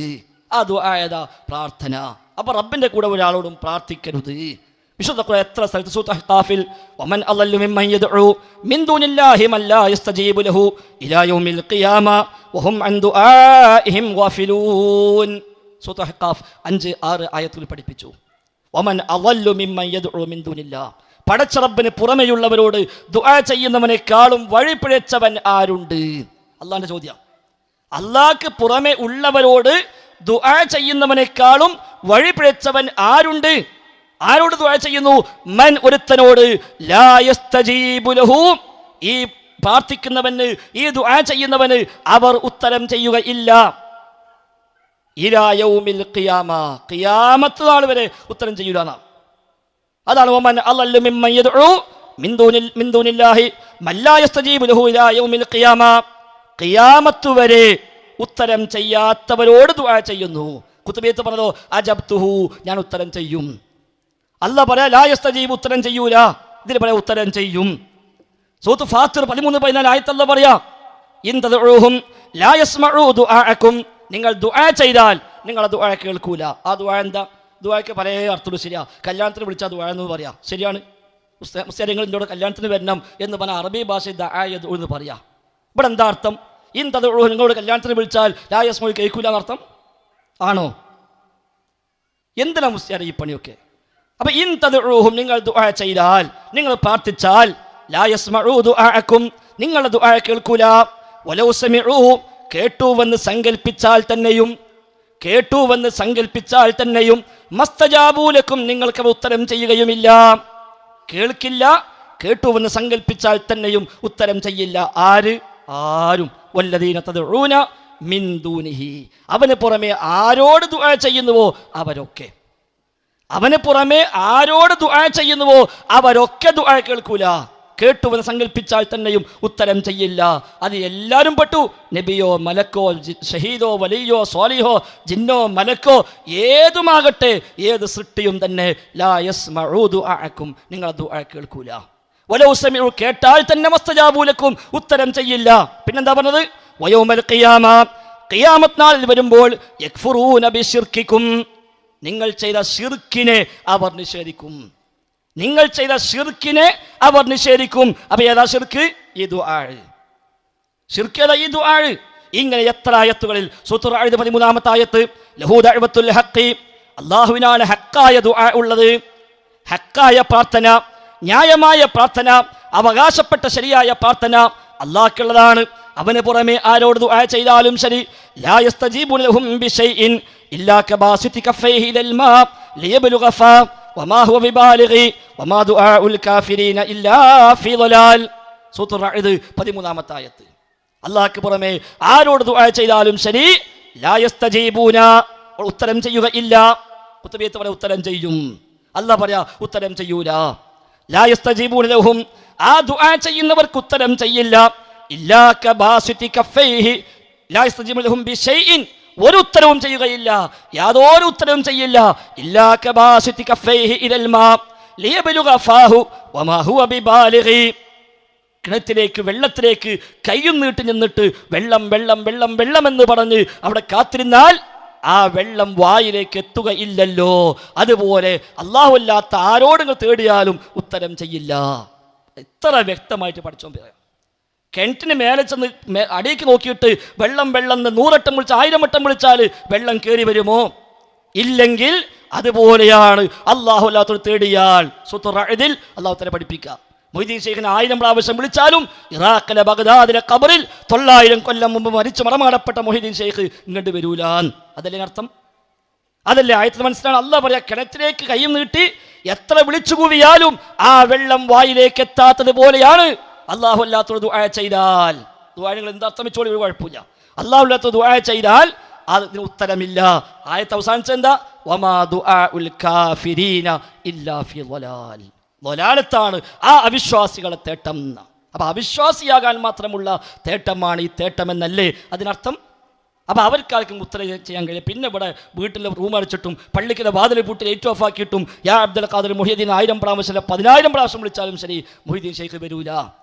ആ ദുആ ഏതാ? പ്രാർത്ഥന. അപ്പൊ റബ്ബിന്റെ കൂടെ ഒരാളോടും പ്രാർത്ഥിക്കരുത്. വിശുദ്ധ ഖുർആൻ എത്ര സ്ഥലത്ത് സൂറത്ത് അഹ്ഖാഫിൽ വമൻ അളല്ലു മിമ്മൻ യദ്ഉ മിൻ ദൂനില്ലാഹി മൻ ലാ യസ്തജീബു ലഹു ഇലാ യൗമിൽ ഖിയാമ വഹും അൻ ദുആഇഹിം ഗാഫിലൂൻ. സൂറത്ത് അഹ്ഖാഫ് 5-6 ആയത്തുകൾ പഠിപ്പിച്ചു. വമൻ അളല്ലു മിമ്മൻ യദ്ഉ മിൻ ദൂനില്ലാഹ്, പടച്ച റബ്ബിന് പുറമെയുള്ളവരോട് ദുആ ചെയ്യുന്നവനേക്കാളും വഴിപിഴച്ചവൻ ആരുണ്ട്? അള്ളാഹിന്റെ ചോദ്യം. അള്ളാഹ്ക്ക് പുറമെ ഉള്ളവരോട് ദുആ ചെയ്യുന്നവനേക്കാളും വഴിപിഴച്ചവൻ ആരുണ്ട്? ആരോട് ദുആ ചെയ്യുന്നു? മൻ, ഒരുത്തനോട്, ലാ യസ്തജീബു ലഹു, ഈ പ്രാർത്ഥിക്കുന്നവന്, ഈ ദുആ ചെയ്യുന്നവന് അവർ ഉത്തരം ചെയ്യുകയില്ല. ഇലാ യൗമിൽ ഖിയാമ, ഖിയാമത്ത് നാൾ വരെ ഉത്തരം ചെയ്യൂല. അതാണ് വമൻ അളല്ലു മിമ്മൻ യദ്ഉ മിൻ ദൂനില്ലാഹി മൻ ലാ യസ്തജീബു ലഹു ഇലാ യൗമിൽ ഖിയാമ, ഖിയാമത്ത് വരെ ഉത്തരം ചെയ്യാത്തവരോട് ദുആ ചെയ്യുന്നു. കുത്തുബിയത്ത് പറഞ്ഞതോ അജബ്തുഹു, ഞാൻ ഉത്തരം ചെയ്യും. അല്ലാഹ് പറയാ ലാ യസ്തജീബ്, ഉത്തരം ചെയ്യൂല. ഇതിൽ പറയാ ഉത്തരം ചെയ്യും. സൂറത്ത് ഫാത്തിർ 13-14 ആയത്ത് അല്ലാഹ് പറയാ ഇൻ തദ്ഉഹും ലാ യസ്മഉ ദുആഅക്കും, നിങ്ങൾ ദുആ ചെയ്താൽ നിങ്ങളെ ദുആ കേൾക്കൂല. ആ ദുആ എന്താ? ദുആക്ക് പല അർത്ഥമുണ്ട്. ശരിയാ, കല്യാണത്തിന് വിളിച്ചാൽ ദുആ എന്ന് പറയാം, ശരിയാണ്. മുസ്ലിങ്ങൾ എന്നോട് കല്യാണത്തിന് വരണം എന്ന് പറഞ്ഞാൽ അറബി ഭാഷയിൽ ദുആ എന്ന് പറയാ. ഇവിടെ എന്താ അർത്ഥം? ഇൻ തദ്ഉഹു, നിങ്ങളോട് കല്യാണത്തിന് വിളിച്ചാൽ ലാ യസ്മഉ, കേൾക്കൂല എന്നർത്ഥം ആണോ? എന്തിനാ മുസ്ലിം ഈ പണിയൊക്കെ? അപ്പൊ ഇൻ തദ്ഉഹും, നിങ്ങൾ ദുആ ചെയ്താൽ, നിങ്ങൾ പ്രാർത്ഥിച്ചാൽ, ലാ യസ്മഉ ദുആഅക്കും, നിങ്ങളുടെ ദുആ കേൾക്കൂല. വലൗ സമിഉ, കേട്ടുവെന്ന് സങ്കൽപ്പിച്ചാൽ തന്നെയും മസ്തജാബൂ ലക്കും, നിങ്ങൾക്ക് ഉത്തരം ചെയ്യുകയുമില്ല. കേൾക്കില്ല, കേട്ടുവെന്ന് സങ്കൽപ്പിച്ചാൽ തന്നെയും ഉത്തരം ചെയ്യില്ല. ആരും വല്ലദീന തദ്ഉന മിൻ ദൂനിഹി, അവന് പുറമെ ആരോട് ദുആ ചെയ്യുന്നുവോ അവരൊക്കെ, അവന് പുറമെ ആരോട് ദുആ ചെയ്യുന്നുവോ അവരൊക്കെ ദുആ കേൾക്കൂല. കേട്ടുവെന്ന് സങ്കല്പിച്ചാൽ തന്നെയും ഉത്തരം ചെയ്യില്ല. അത് എല്ലാവരും പെട്ടു. നബിയോ മലക്കോ ഷഹീദോ വലിയോ സ്വാലിഹോ ജിന്നോ മലക്കോ ഏതുമാകട്ടെ, ഏത് സൃഷ്ടിയും തന്നെ ലാ യസ്മഉ ദുആഅക്കും, നിങ്ങൾ ദുആ കേൾക്കൂല. വലൗ സമിഉ, കേട്ടാൽ തന്നെ മസ്തജാബൂ ലക്കും, ഉത്തരം ചെയ്യില്ല. പിന്നെന്താ പറഞ്ഞത്? വയൗമൽ ഖിയാമ, ഖിയാമത്ത് നാളിൽ വരുമ്പോൾ യക്ഫുറൂന ബിശിർക്കിക്കും, നിങ്ങൾ ചെയ്ത ശിർക്കിനെ അവർ നിഷേധിക്കും. നിങ്ങൾ ചെയ്ത ശിർക്കിനെ അവർ നിഷേധിക്കും. അപ്പൊ ഏതാ ശിർക്ക്? ഈ ദുആ. ശിർക്ക് ഏതാ? ഈ ദുആ. ഇങ്ങനെ എത്ര ആയത്തുകളിൽ. സൂറത്തുൽ റഅദ് 13-ാമത്തെ ആയത്ത്, ലഹു ദഅവത്തുൽ ഹഖ്, അല്ലാഹുവിനാണ് ഹക്കായ ദുആ ഉള്ളത്. ഹക്കായ പ്രാർത്ഥന, ന്യായമായ പ്രാർത്ഥന, അവകാശപ്പെട്ട ശരിയായ പ്രാർത്ഥന അല്ലാഹുക്കുള്ളതാണ്. അവന് പുറമെ ആരോട് ദുആ ചെയ്താലും ശരി, ലാ യസ്തജീബു ലഹും ബിശൈഇൻ ഇല്ലാ കബാസിതി കഫൈഹി ഇലൽ മാ ലിയബ്ലുഗ ഫാ വമാ ഹുവ ബിബാലിഗി വമാ ദുആഉൽ കാഫിരീന ഇല്ലാ ഫീ ളലാൽ. സൂറത്തുൽ റഅദ് 13-ാമത്തെ ആയത്ത്. അല്ലാഹുക്ക് പുറമെ ആരോട് ദുആ ചെയ്താലും ശരി, ലാ യസ്തജീബൂന, ഉത്തരം ചെയ്യുകയില്ല. കുത്തുബിയത്ത് പറയാ ഉത്തരം ചെയ്യും. അല്ലാഹ് പറയാ ഉത്തരം ചെയ്യൂല. ലാ യസ്തജീബൂന ലഹും, ആ ദുആ ചെയ്യുന്നവർക്ക് ഉത്തരം ചെയ്യില്ല. ഇല്ലാ കബാസിതി കഫൈഹി, ലാ യസ്തജീബു ലഹും ബിശൈഇൻ, ഒരു ഉത്തരവും ചെയ്യുകയില്ല, യാതൊരു ഉത്തരവും ചെയ്യില്ല. ഇല്ലാ കബാസിതി കഫൈഹി ഇലൽ മാ ലിയബ്ലുഗ ഫാഹു വമാ ഹുവ ബിബാലിഗി, കിണറ്റിലേക്ക് വെള്ളത്തിലേക്ക് കൈയും നീട്ടി നിന്നിട്ട് വെള്ളം വെള്ളം വെള്ളം വെള്ളം എന്ന് പറഞ്ഞ് അവിടെ കാത്തിരുന്നാൽ ആ വെള്ളം വായിലേക്ക് എത്തുകയില്ലല്ലോ. അതുപോലെ അല്ലാഹു അല്ലാത്ത ആരോട് തേടിയാലും ഉത്തരം ചെയ്യില്ല. എത്ര വ്യക്തമായിട്ട് പഠിച്ചോൻ പറയാം. കിണറ്റിന് മേലെ ചെന്ന് അടിയിലേക്ക് നോക്കിയിട്ട് വെള്ളം വെള്ളം എന്ന് 100 വട്ടം വിളിച്ച് 1000 വട്ടം വിളിച്ചാൽ വെള്ളം കയറി വരുമോ? ഇല്ലെങ്കിൽ അതുപോലെയാണ് അല്ലാഹു അല്ലാത്തവർ തേടിയാൽ. സൂറത്തുൽ റഅദിൽ അല്ലാഹു തആല പഠിപ്പിക്കുക. മൊയ്തീൻ ശൈഖിനെ 1000 പ്രാവശ്യം വിളിച്ചാലും ഇറാഖിലെ ബഗ്ദാദിലെ ഖബറിൽ 900 കൊല്ലം മുമ്പ് മരിച്ചു മറമാടപ്പെട്ട മൊയ്തീൻ ശൈഖ് ഇങ്ങോട്ട് വരൂലാൻ. അതല്ലേ അർത്ഥം? അതല്ലേ ആയത്തിൽ മനസ്സിലാണ്. അല്ലാഹ് പറയാ കിണറ്റിലേക്ക് കൈയും നീട്ടി എത്ര വിളിച്ചു കൂവിയാലും ആ വെള്ളം വായിലേക്ക് എത്താത്തത് പോലെയാണ് അല്ലാഹു അല്ലാത്തവർ ദുആ ചെയ്താൽ. ദുആ നിങ്ങൾ എന്താർത്ഥം വെച്ചോളി, ഒരു കുഴപ്പമില്ല. അല്ലാഹു അല്ലാത്തവർ ദുആ ചെയ്താൽ അതിന് ഉത്തരമില്ല. ആയത്ത് അവസാനിച്ചത് എന്താ? വമാ ദുആഉൽ കാഫിരീന ഇല്ലാ ഫീ ളലാൽ. ളലാലത്താണ് ആ അവിശ്വാസികളെ തേട്ടം. അപ്പോൾ അവിശ്വാസിയാകാൻ മാത്രമുള്ള തേട്ടമാണ് ഈ തേട്ടമെന്നല്ലേ അതിനർത്ഥം? അപ്പോൾ അവർക്കാർക്കും ഉത്തരം ചെയ്യാൻ കഴിയും. പിന്നെ ഇവിടെ വീട്ടിൽ റൂം അടച്ചിട്ടും പള്ളിക്കിലെ വാതിൽ പൂട്ടി ലൈറ്റ് ഓഫ് ആക്കിയിട്ടും യാ അബ്ദുൽ ഖാദിർ മുഹ്യിദ്ദീൻ 1000 പ്രാവശ്യം 10,000 പ്രാവശ്യം വിളിച്ചാലും ശരി, മുഹ്യിദ്ദീൻ ഷെയ്ഖ് വരൂല,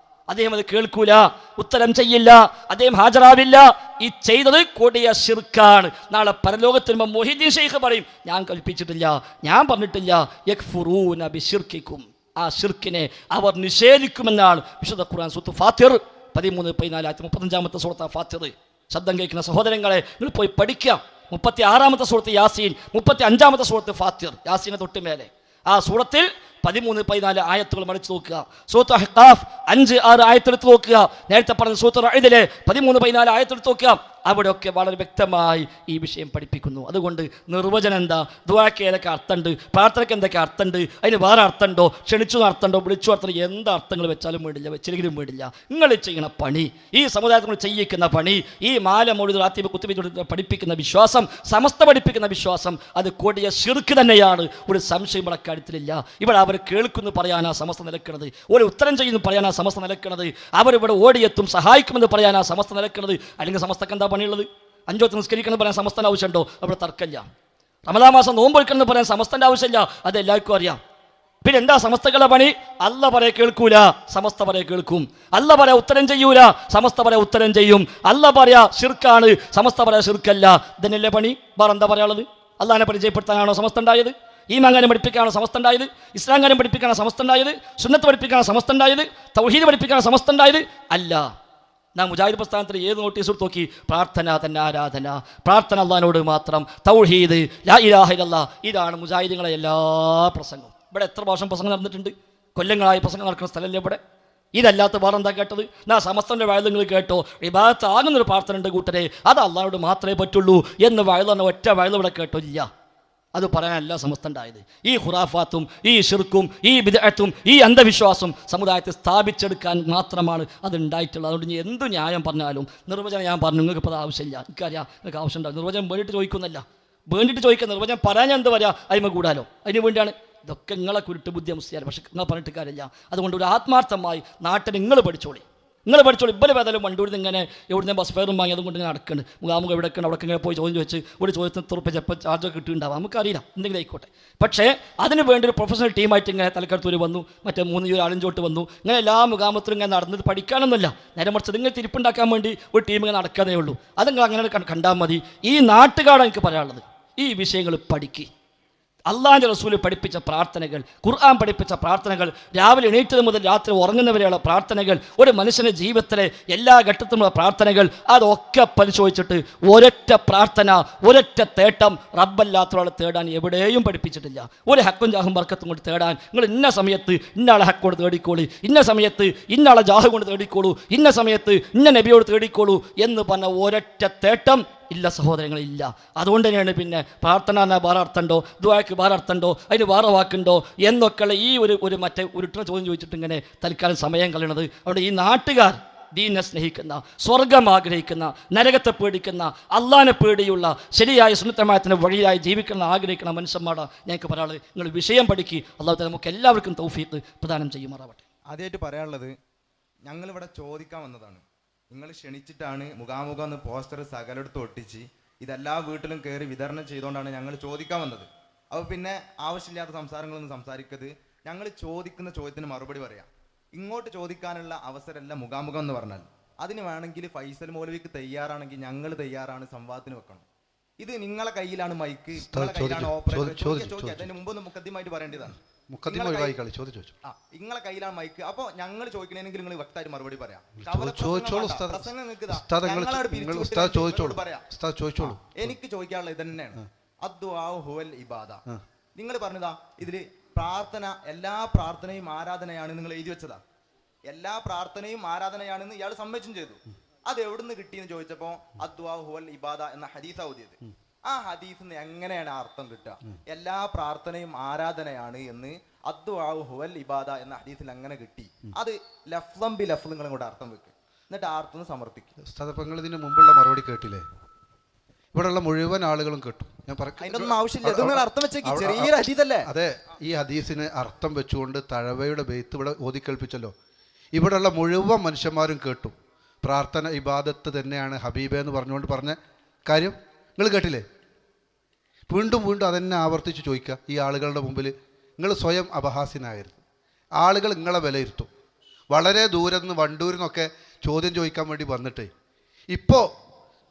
അദ്ദേഹം അത് കേൾക്കൂല, ഉത്തരം ചെയ്യില്ല, അദ്ദേഹം ഹാജരാവില്ല. ഈ ചെയ്തത് കൊടിയ ശിർക്കാണ്. നാളെ പരലോകത്തിന് മുഹ്യിദ്ദീൻ ഷെയ്ഖ് പറയും, ഞാൻ കൽപ്പിച്ചിട്ടില്ല, ഞാൻ പറഞ്ഞിട്ടില്ല. യക്ഫുറൂന ബിശിർക്കിക്കും, ആ ശിർക്കിനെ അവർ നിഷേധിക്കുമെന്നാണ് വിശുദ്ധ ഖുർആൻ സൂറത്ത് ഫാത്തിർ 13-14 35-ാമത്തെ സൂറത്ത് ഫാത്തിർ. ശബ്ദം കേൾക്കുന്ന സഹോദരങ്ങളെ, നിങ്ങൾ പോയി പഠിക്കുക. 36-ാമത്തെ സൂറത്ത് യാസീൻ, 35-ാമത്തെ സൂറത്ത് ഫാത്തിർ, യാസീനെ തൊട്ട് മേലെ ആ സൂറത്തിൽ 13-14 ആയത്തുകൾ മറിച്ച് നോക്കുക. സൂറത്ത് അഹ്ഖാഫ് 5-6 ആയത്തെടുത്ത് നോക്കുക. നേരത്തെ പറഞ്ഞ സൂറത്ത് റഅദിലെ 13-14 ആയത്തെടുത്ത് നോക്കുക. അവിടെയൊക്കെ വളരെ വ്യക്തമായി ഈ വിഷയം പഠിപ്പിക്കുന്നു. അതുകൊണ്ട് നിർവചനം എന്താ, ദുആക്ക് ഏതൊക്കെ അർത്ഥമുണ്ട്, പ്രാർത്ഥനയ്ക്ക് എന്തൊക്കെ അർത്ഥമുണ്ട്, അതിന് വേറെ അർത്ഥമുണ്ടോ, ക്ഷണിച്ചു അർത്ഥമുണ്ടോ, വിളിച്ചു അർത്ഥം, എന്ത് അർത്ഥങ്ങൾ വെച്ചാലും വേണ്ടില്ല, വെച്ചില്ലെങ്കിലും വേണ്ടില്ല. നിങ്ങൾ ചെയ്യണ പണി, ഈ സമുദായത്തിൽ ചെയ്യിക്കുന്ന പണി, ഈ മാല മൗലിദ് റാത്തീബ് കുത്തുബ് പഠിപ്പിക്കുന്ന വിശ്വാസം, സമസ്ത പഠിപ്പിക്കുന്ന വിശ്വാസം, അത് കൊടിയ ശിർക്ക് തന്നെയാണ്. ഒരു സംശയം ഇവിടെ കാര്യത്തിലില്ല. ഇവിടെ അവർ കേൾക്കുന്നു പറയാനാ സമസ്ത നിലക്കുന്നത്, ഒരു ഉത്തരം ചെയ്യുന്നു പറയാനാ സമസ്ത നിലക്കുന്നത്, അവരിവിടെ ഓടിയെത്തും സഹായിക്കുമെന്ന് പറയാനാ സമസ്ത നിലക്കുന്നത്. അല്ലെങ്കിൽ സമസ്തക്ക് എന്താ പണിയുള്ളത്? 5 വക്ത് നിസ്കരിക്കണം പറയാൻ സമസ്തൻ്റെ ആവശ്യമുണ്ടോ? അവിടെ തർക്കമില്ല. റമദാൻ മാസം നോമ്പ് എടുക്കണം എന്ന് പറയാൻ സമസ്തൻ്റെ ആവശ്യമില്ല, അത് എല്ലാവർക്കും അറിയാം. പിന്നെ എന്താ സമസ്തകളുടെ പണി? അല്ല പറയെ കേൾക്കൂല, സമസ്ത പറയെ കേൾക്കും. അല്ല പറയാ ഉത്തരം ചെയ്യൂല, സമസ്ത പറയാ ഉത്തരം ചെയ്യും. അല്ല പറയാ ശിർക്കാണ്, സമസ്ത പറയാ ശിർക്കല്ല. ഇതിനല്ലേ പണി? വേറെ എന്താ പറയാനുള്ളത്? അള്ളാഹിനെ പരിചയപ്പെടുത്താനാണോ സമസ്ത ഉണ്ടായത്? ഈമാൻ കാര്യം പഠിപ്പിക്കാനാണോ സമസ്ത ഉണ്ടായത്? ഇസ്ലാം കാര്യം പഠിപ്പിക്കാനാണോ സമസ്ത ഉണ്ടായത്? സുന്നത്ത് പഠിപ്പിക്കാനാണോ സമസ്ത ഉണ്ടായത്? തൗഹീദ് പഠിപ്പിക്കാനാണോ സമസ്ത ഉണ്ടായത്? അല്ല. നാം മുജാഹിദ് പ്രസ്ഥാനത്തിൽ ഏത് നോട്ടീസ് എടുത്ത് നോക്കി? പ്രാർത്ഥന തന്നെ ആരാധന, പ്രാർത്ഥന അള്ളാഹിനോട് മാത്രം, തൗഹീദ്, ലാ ഇലാഹ ഇല്ലല്ലാഹ്, ഇതാണ് മുജാഹിദുകളെ എല്ലാ പ്രസംഗവും. ഇവിടെ എത്ര വർഷം പ്രസംഗം നടന്നിട്ടുണ്ട്? കൊല്ലങ്ങളായി പ്രസംഗം നടക്കുന്ന സ്ഥലമല്ലേ ഇവിടെ? ഇതല്ലാത്ത വേറെ എന്താ കേട്ടത്? സമസ്തൻ്റെ വയൽ നിങ്ങൾ കേട്ടോ? ഇബാദത്ത് ആകുന്നൊരു പ്രാർത്ഥന ഉണ്ട് കൂട്ടരെ, അത് അള്ളാഹിനോട് മാത്രമേ പറ്റുള്ളൂ എന്ന് വയൽ പറഞ്ഞ ഒറ്റ വയൽ ഇവിടെ കേട്ടോ? ഇല്ല. അത് പറയാനല്ല സമസ്ത ഉണ്ടായത്. ഈ ഖുറാഫാത്തും ഈ ഷിർക്കും ഈ ബിദ്അത്തും ഈ അന്ധവിശ്വാസം സമുദായത്തെ സ്ഥാപിച്ചെടുക്കാൻ മാത്രമാണ് അത് ഉണ്ടായിട്ടുള്ളത്. അതുകൊണ്ട് ഇനി എന്ത് ന്യായം പറഞ്ഞാലും നിർവചനം ഞാൻ പറഞ്ഞു, നിങ്ങൾക്ക് ഇപ്പോൾ അത് ആവശ്യമില്ല, എനിക്കറിയാം നിങ്ങൾക്ക് ആവശ്യമുണ്ടാകും. നിർവചനം വേണ്ടിയിട്ട് ചോദിക്കുന്നല്ല, വേണ്ടിയിട്ട് ചോദിക്കുക. നിർവചനം പറയാൻ ഞാൻ എന്ത് പറയാം, അതിമ കൂടാലോ, അതിന് വേണ്ടിയാണ്. ഇതൊക്കെ നിങ്ങളെ കുരുട്ട് ബുദ്ധി മുസ്ലിയാണ്, പക്ഷെ നിങ്ങൾ പറഞ്ഞിട്ട് കാര്യമില്ല. അതുകൊണ്ട് ഒരു ആത്മാർത്ഥമായി നാട്ടിൽ നിങ്ങൾ പഠിച്ചോളി. ഇബ്ബല് വേദാലും വണ്ടൂരിൽ ഇങ്ങനെ എവിടുന്ന് ബസ് ഫെയറും വാങ്ങി അതുകൊണ്ട് ഇങ്ങനെ നടക്കുന്നുണ്ട്. മുഖാമുഖം ഇവിടെ അവിടെ ഇങ്ങനെ പോയി ചോദ്യം ചോദിച്ച് ഒരു ചോദ്യത്തിന് തുറപ്പ് ചിലപ്പോൾ ചാർജൊക്കെ കിട്ടുന്നുണ്ടാവാം, നമുക്കറിയില്ല, എന്തെങ്കിലും ആയിക്കോട്ടെ. പക്ഷേ അതിന് വേണ്ടി ഒരു പ്രൊഫഷണൽ ടീമായിട്ട് ഇങ്ങനെ തലക്കടുത്തൂർ വന്നു, മറ്റേ 3 ആളിഞ്ചോട്ട് വന്നു. ഇങ്ങനെ എല്ലാ മുഖാമത്തിലും ഇങ്ങനെ നടന്നത് പഠിക്കാനൊന്നുമില്ല, നേരെ മറിച്ച് ഇതിങ്ങനെ തിരിപ്പുണ്ടാക്കാൻ വേണ്ടി ഒരു ടീം ഇങ്ങനെ നടക്കാനേ ഉള്ളൂ. അത് നിങ്ങൾ അങ്ങനെ കണ്ടാൽ മതി. ഈ നാട്ടുകാരാണ് എനിക്ക് പറയാനുള്ളത്, ഈ വിഷയങ്ങൾ പഠിക്കുക. അള്ളാഹിൻ്റെ റസൂൽ പഠിപ്പിച്ച പ്രാർത്ഥനകൾ, ഖുർആൻ പഠിപ്പിച്ച പ്രാർത്ഥനകൾ, രാവിലെ എണീറ്റത് മുതൽ രാത്രി ഉറങ്ങുന്നവരെയുള്ള പ്രാർത്ഥനകൾ, ഒരു മനുഷ്യൻ്റെ ജീവിതത്തിലെ എല്ലാ ഘട്ടത്തിലുള്ള പ്രാർത്ഥനകൾ, അതൊക്കെ പരിശോധിച്ചിട്ട് ഒരൊറ്റ പ്രാർത്ഥന, ഒരൊറ്റ തേട്ടം റബ്ബല്ലാത്തവളെ തേടാൻ എവിടെയും പഠിപ്പിച്ചിട്ടില്ല. ഒരു ഹക്കും ജാഹും ബർക്കത്തും കൊണ്ട് തേടാൻ നിങ്ങൾ ഇന്ന സമയത്ത് ഇന്നാളെ ഹക്കോട് തേടിക്കോളൂ, ഇന്ന സമയത്ത് ഇന്നാളെ ജാഹു കൊണ്ട് തേടിക്കോളൂ, ഇന്ന സമയത്ത് ഇന്ന നബിയോട് തേടിക്കോളൂ എന്ന് പറഞ്ഞ ഒരൊറ്റ തേട്ടം ഇല്ല സഹോദരങ്ങളില്ല. അതുകൊണ്ട് തന്നെയാണ് പിന്നെ പ്രാർത്ഥന എന്നാൽ വേറെ അർത്ഥമുണ്ടോ, ദുആക്ക് വേറെ അർത്ഥമുണ്ടോ, അതിന് വേറെ വാക്കുണ്ടോ എന്നൊക്കെയുള്ള ഈ ഒരു മറ്റേ ഉരുട്ട ചോദ്യം ചോദിച്ചിട്ട് ഇങ്ങനെ തൽക്കാലം സമയം കളയണത്. അവിടെ ഈ നാട്ടുകാർ ദീനെ സ്നേഹിക്കുന്ന, സ്വർഗം ആഗ്രഹിക്കുന്ന, നരകത്തെ പേടിക്കുന്ന, അള്ളാഹിനെ പേടിയുള്ള, ശരിയായ സുന്നത്തമായത്തിൻ്റെ വഴിയായി ജീവിക്കുന്ന ആഗ്രഹിക്കുന്ന മനുഷ്യന്മാരാണ് ഞങ്ങൾക്ക് പറയാനുള്ളത്. നിങ്ങൾ വിഷയം പഠിക്കുക. അള്ളാഹു തആല നമുക്ക് എല്ലാവർക്കും തൗഫീഖ് പ്രദാനം ചെയ്യുമാറാവട്ടെ. ആദ്യമായിട്ട് പറയാനുള്ളത്, ഞങ്ങളിവിടെ ചോദിക്കാൻ വന്നതാണ്. നിങ്ങൾ ക്ഷണിച്ചിട്ടാണ് മുഖാമുഖം എന്ന് പോസ്റ്റർ സകലെടുത്ത് ഒട്ടിച്ച് ഇതെല്ലാ വീട്ടിലും കയറി വിതരണം ചെയ്തുകൊണ്ടാണ് ഞങ്ങൾ ചോദിക്കാൻ വന്നത്. അപ്പോൾ പിന്നെ ആവശ്യമില്ലാത്ത സംസാരങ്ങളൊന്നും സംസാരിക്കരുത്. ഞങ്ങൾ ചോദിക്കുന്ന ചോദ്യത്തിന് മറുപടി പറയാം. ഇങ്ങോട്ട് ചോദിക്കാനുള്ള അവസരമല്ല മുഖാമുഖം എന്ന് പറഞ്ഞാൽ. അതിന് വേണമെങ്കിൽ ഫൈസൽ മൗലവിക്ക് തയ്യാറാണെങ്കിൽ ഞങ്ങൾ തയ്യാറാണ്, സംവാദത്തിന് വെക്കണം. ഇത് നിങ്ങളെ കയ്യിലാണ് മൈക്ക്, നിങ്ങളെ കയ്യിലാണ് ഓപ്പറേറ്റർ. അതിന് മുമ്പ് ഒന്ന് മുഖദ്യമായിട്ട് പറയേണ്ടതാണ്. നിങ്ങളെ കയ്യിലാണ് മൈക്ക്. അപ്പൊ ഞങ്ങൾ ചോദിക്കണമെങ്കിൽ നിങ്ങൾ വ്യക്തമായിട്ട് മറുപടി പറയാം. എനിക്ക് ചോദിക്കാനുള്ള ഇത് തന്നെയാണ്, അദ്ദുആഉ ഹുവൽ ഇബാദ. നിങ്ങൾ പറഞ്ഞതാ ഇതില് പ്രാർത്ഥന, എല്ലാ പ്രാർത്ഥനയും ആരാധനയാണ് നിങ്ങൾ എഴുതി വെച്ചതാ. എല്ലാ പ്രാർത്ഥനയും ആരാധനയാണെന്ന് ഇയാൾ സമ്മതിച്ചും ചെയ്തു. അത് എവിടുന്ന് കിട്ടിയെന്ന് ചോദിച്ചപ്പോ അദ്ദുആഉ ഹുവൽ ഇബാദ എന്ന ഹദീസാ ഓതിയത്. ആ ഹദീസിന് എങ്ങനെയാണ് അർത്ഥം കിട്ടുക? എല്ലാ പ്രാർത്ഥനയും ആരാധനയാണ് എന്ന് അദ്ദുആഉ ഹുവൽ ഇബാദ എന്ന ഹദീസിൽ അങ്ങനെ കിട്ടി. അത് ലഫ്ളം ബി ലഫ്ളം നിങ്ങളും കൂടെ അർത്ഥം വെക്കുക, എന്നിട്ട് ആർത്തുനിന്ന് സമർപ്പിക്കുക. നിങ്ങൾ ഇതിന് മുമ്പുള്ള മറുപടി കേട്ടില്ലേ? ഇവിടെയുള്ള മുഴുവൻ ആളുകളും കേട്ടു. ഞാൻ അതിനൊന്നും ആവശ്യമില്ല, അർത്ഥം വെച്ചേക്ക്. ചെറിയൊരു ഹദീസല്ലേ? അതെ, ഈ ഹദീസിന് അർത്ഥം വെച്ചുകൊണ്ട് തഴവയുടെ ബെയ്ത്ത് ഇവിടെ ഓതിക്കേൽപ്പിച്ചല്ലോ. ഇവിടെയുള്ള മുഴുവൻ മനുഷ്യന്മാരും കേട്ടു. പ്രാർത്ഥന ഇബാദത്ത് തന്നെയാണ് ഹബീബെ എന്ന് പറഞ്ഞുകൊണ്ട് പറഞ്ഞ കാര്യം നിങ്ങൾ കേട്ടില്ലേ? വീണ്ടും വീണ്ടും അതെന്നെ ആവർത്തിച്ച് ചോദിക്കുക ഈ ആളുകളുടെ മുമ്പിൽ. നിങ്ങൾ സ്വയം അപഹാസ്യനാകരുത്. ആളുകൾ നിങ്ങളെ വിലയിരുത്തും. വളരെ ദൂരെ നിന്ന് വണ്ടൂരിൽ നിന്നൊക്കെ ചോദ്യം ചോദിക്കാൻ വേണ്ടി വന്നിട്ട് ഇപ്പോൾ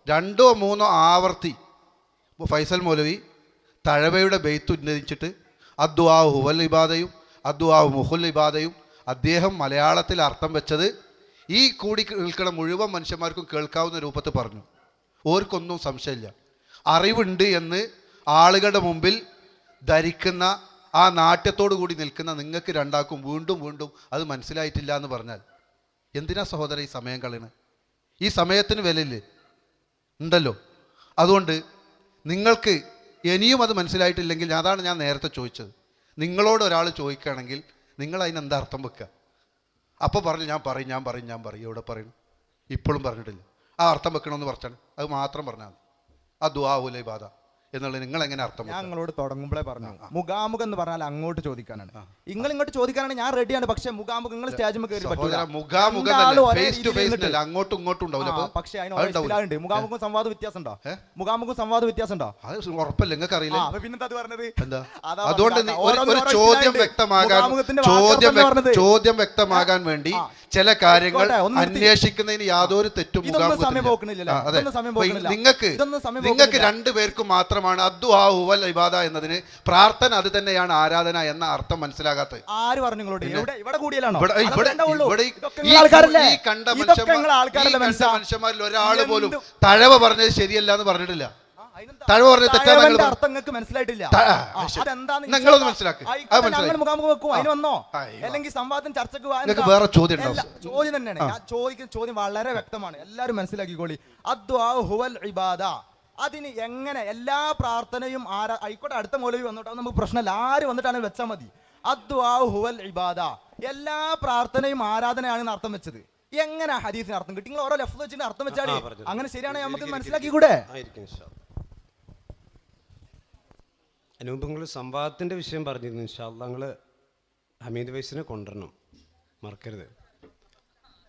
2 or 3 ആവർത്തി ഫൈസൽ മൗലവി തഴവയുടെ ബെയ്ത്ത് ഉന്നയിച്ചിട്ട് അദ്ദുആഉ ഹുവൽ ഇബാദയും അദ്ദുആഉ മുഹുൽ ഇബാദയും അദ്ദേഹം മലയാളത്തിൽ അർത്ഥം വെച്ചത് ഈ കൂടി കേൾക്കുന്ന മുഴുവൻ മനുഷ്യന്മാർക്കും കേൾക്കാവുന്ന രൂപത്തിൽ പറഞ്ഞു. ഓർക്കൊന്നും സംശയമില്ല. അറിവുണ്ട് എന്ന് ആളുകളുടെ മുമ്പിൽ ധരിക്കുന്ന ആ നാട്യത്തോടു കൂടി നിൽക്കുന്ന നിങ്ങൾക്ക് രണ്ടാക്കും വീണ്ടും വീണ്ടും അത് മനസ്സിലായിട്ടില്ല എന്ന് പറഞ്ഞാൽ എന്തിനാ സഹോദര ഈ സമയം കളയണേ? ഈ സമയത്തിന് വിലയില്ലേ? ഉണ്ടല്ലോ. അതുകൊണ്ട് നിങ്ങൾക്ക് ഇനിയും അത് മനസ്സിലായിട്ടില്ലെങ്കിൽ അതാണ് ഞാൻ നേരത്തെ ചോദിച്ചത്. നിങ്ങളോട് ഒരാൾ ചോദിക്കുകയാണെങ്കിൽ നിങ്ങൾ അതിനെന്താ അർത്ഥം വെക്കുക? അപ്പോൾ പറഞ്ഞു ഞാൻ പറയും എവിടെ പറയുന്നു? ഇപ്പോഴും പറഞ്ഞിട്ടില്ല. ആ അർത്ഥം വെക്കണമെന്ന് പറഞ്ഞാണ് അത് മാത്രം പറഞ്ഞാൽ മതി. ആ ദുആഉൽ ഇബാദ എന്നുള്ളത് നിങ്ങൾ എങ്ങനെ അർത്ഥം? ഞാൻ നിങ്ങളോട് തുടങ്ങുമ്പോഴേ പറഞ്ഞു മുഖാമുഖം എന്ന് പറഞ്ഞാൽ അങ്ങോട്ട് ചോദിക്കാനാണ്. നിങ്ങൾ ഇങ്ങോട്ട് ചോദിക്കാനാണ് ഞാൻ റെഡിയാണ്. പക്ഷേ മുഖാമുഖം നിങ്ങൾ സ്റ്റേജിൽ കയറി പറ്റില്ല. അങ്ങോട്ടും ഇങ്ങോട്ടും ഉണ്ടാവില്ല. പക്ഷേ അതിന് മുഖാമുഖം സംവാദ വ്യത്യാസം ഉണ്ടോ? മുഖാമുഖം സംവാദ വ്യത്യാസം ഉണ്ടോ? അത് ഉറപ്പല്ല. നിങ്ങൾക്ക് അറിയില്ല. പിന്നെന്താ പറഞ്ഞത്? എന്താ? അതുകൊണ്ട് ഒരു ചോദ്യം വ്യക്തമാകാൻ വേണ്ടി ചില കാര്യങ്ങൾ അന്വേഷിക്കുന്നതിന് യാതൊരു തെറ്റും നിങ്ങൾക്ക് രണ്ടുപേർക്കും മാത്രമാണ് അദ്ദുആഉ ഹുവൽ ഇബാദ എന്നതിന് പ്രാർത്ഥന അത് തന്നെയാണ് ആരാധന എന്ന അർത്ഥം മനസ്സിലാകാത്തത്. ആര് പറഞ്ഞു നിങ്ങളോട്? ഇവിടെ കൂടിയാലാണോ? ഈ കണ്ട മനുഷ്യന്മാരിൽ ഒരാൾ പോലും തഴവ പറഞ്ഞത് ശരിയല്ല എന്ന് പറഞ്ഞിട്ടില്ല. തഴവ പറഞ്ഞത് തെറ്റാണ് അർത്ഥം നിങ്ങൾക്ക് മനസ്സിലായിട്ടില്ല. നിങ്ങളൊന്ന് മനസ്സിലാക്കി. മുഖാമുഖം വെക്കും അതിന് വന്നോ? അല്ലെങ്കിൽ സംവാദം ചർച്ചക്ക് വേറെ ചോദ്യം ചോദ്യം തന്നെയാണ് ഞാൻ ചോദിക്കുന്ന ചോദ്യം വളരെ വ്യക്തമാണ്. എല്ലാവരും മനസ്സിലാക്കിക്കോളി. അദ്ദുആഉ ഹുവൽ ഇബാദ. അതിന് എങ്ങനെ എല്ലാ പ്രാർത്ഥനയും ആയിക്കോട്ടെ, അടുത്ത മൗലവി വന്നോട്ടെ, നമുക്ക് പ്രശ്നമില്ല. ആര് വന്നിട്ടാണ് വെച്ചാൽ മതി. അദ്ദുആഉ ഹുവൽ ഇബാദ, എല്ലാ പ്രാർത്ഥനയും ആരാധനയാണെന്ന് അർത്ഥം വെച്ചത്. എങ്ങനെ ഹദീസിന് അർത്ഥം കിട്ടി? നിങ്ങൾ ഓരോ ലഫ്ദ് വെച്ചിട്ട് അർത്ഥം വെച്ചാൽ അങ്ങനെ ശരിയാണ് നമുക്ക് മനസ്സിലാക്കിക്കൂടെ? അതിനുമുമ്പ് നിങ്ങൾ സംവാദത്തിൻ്റെ വിഷയം പറഞ്ഞിരുന്നു. ഇൻഷാ അല്ലാഹ് നിങ്ങൾ ഹമീദ് വൈസിനെ കൊണ്ടുവരണം, മറക്കരുത്.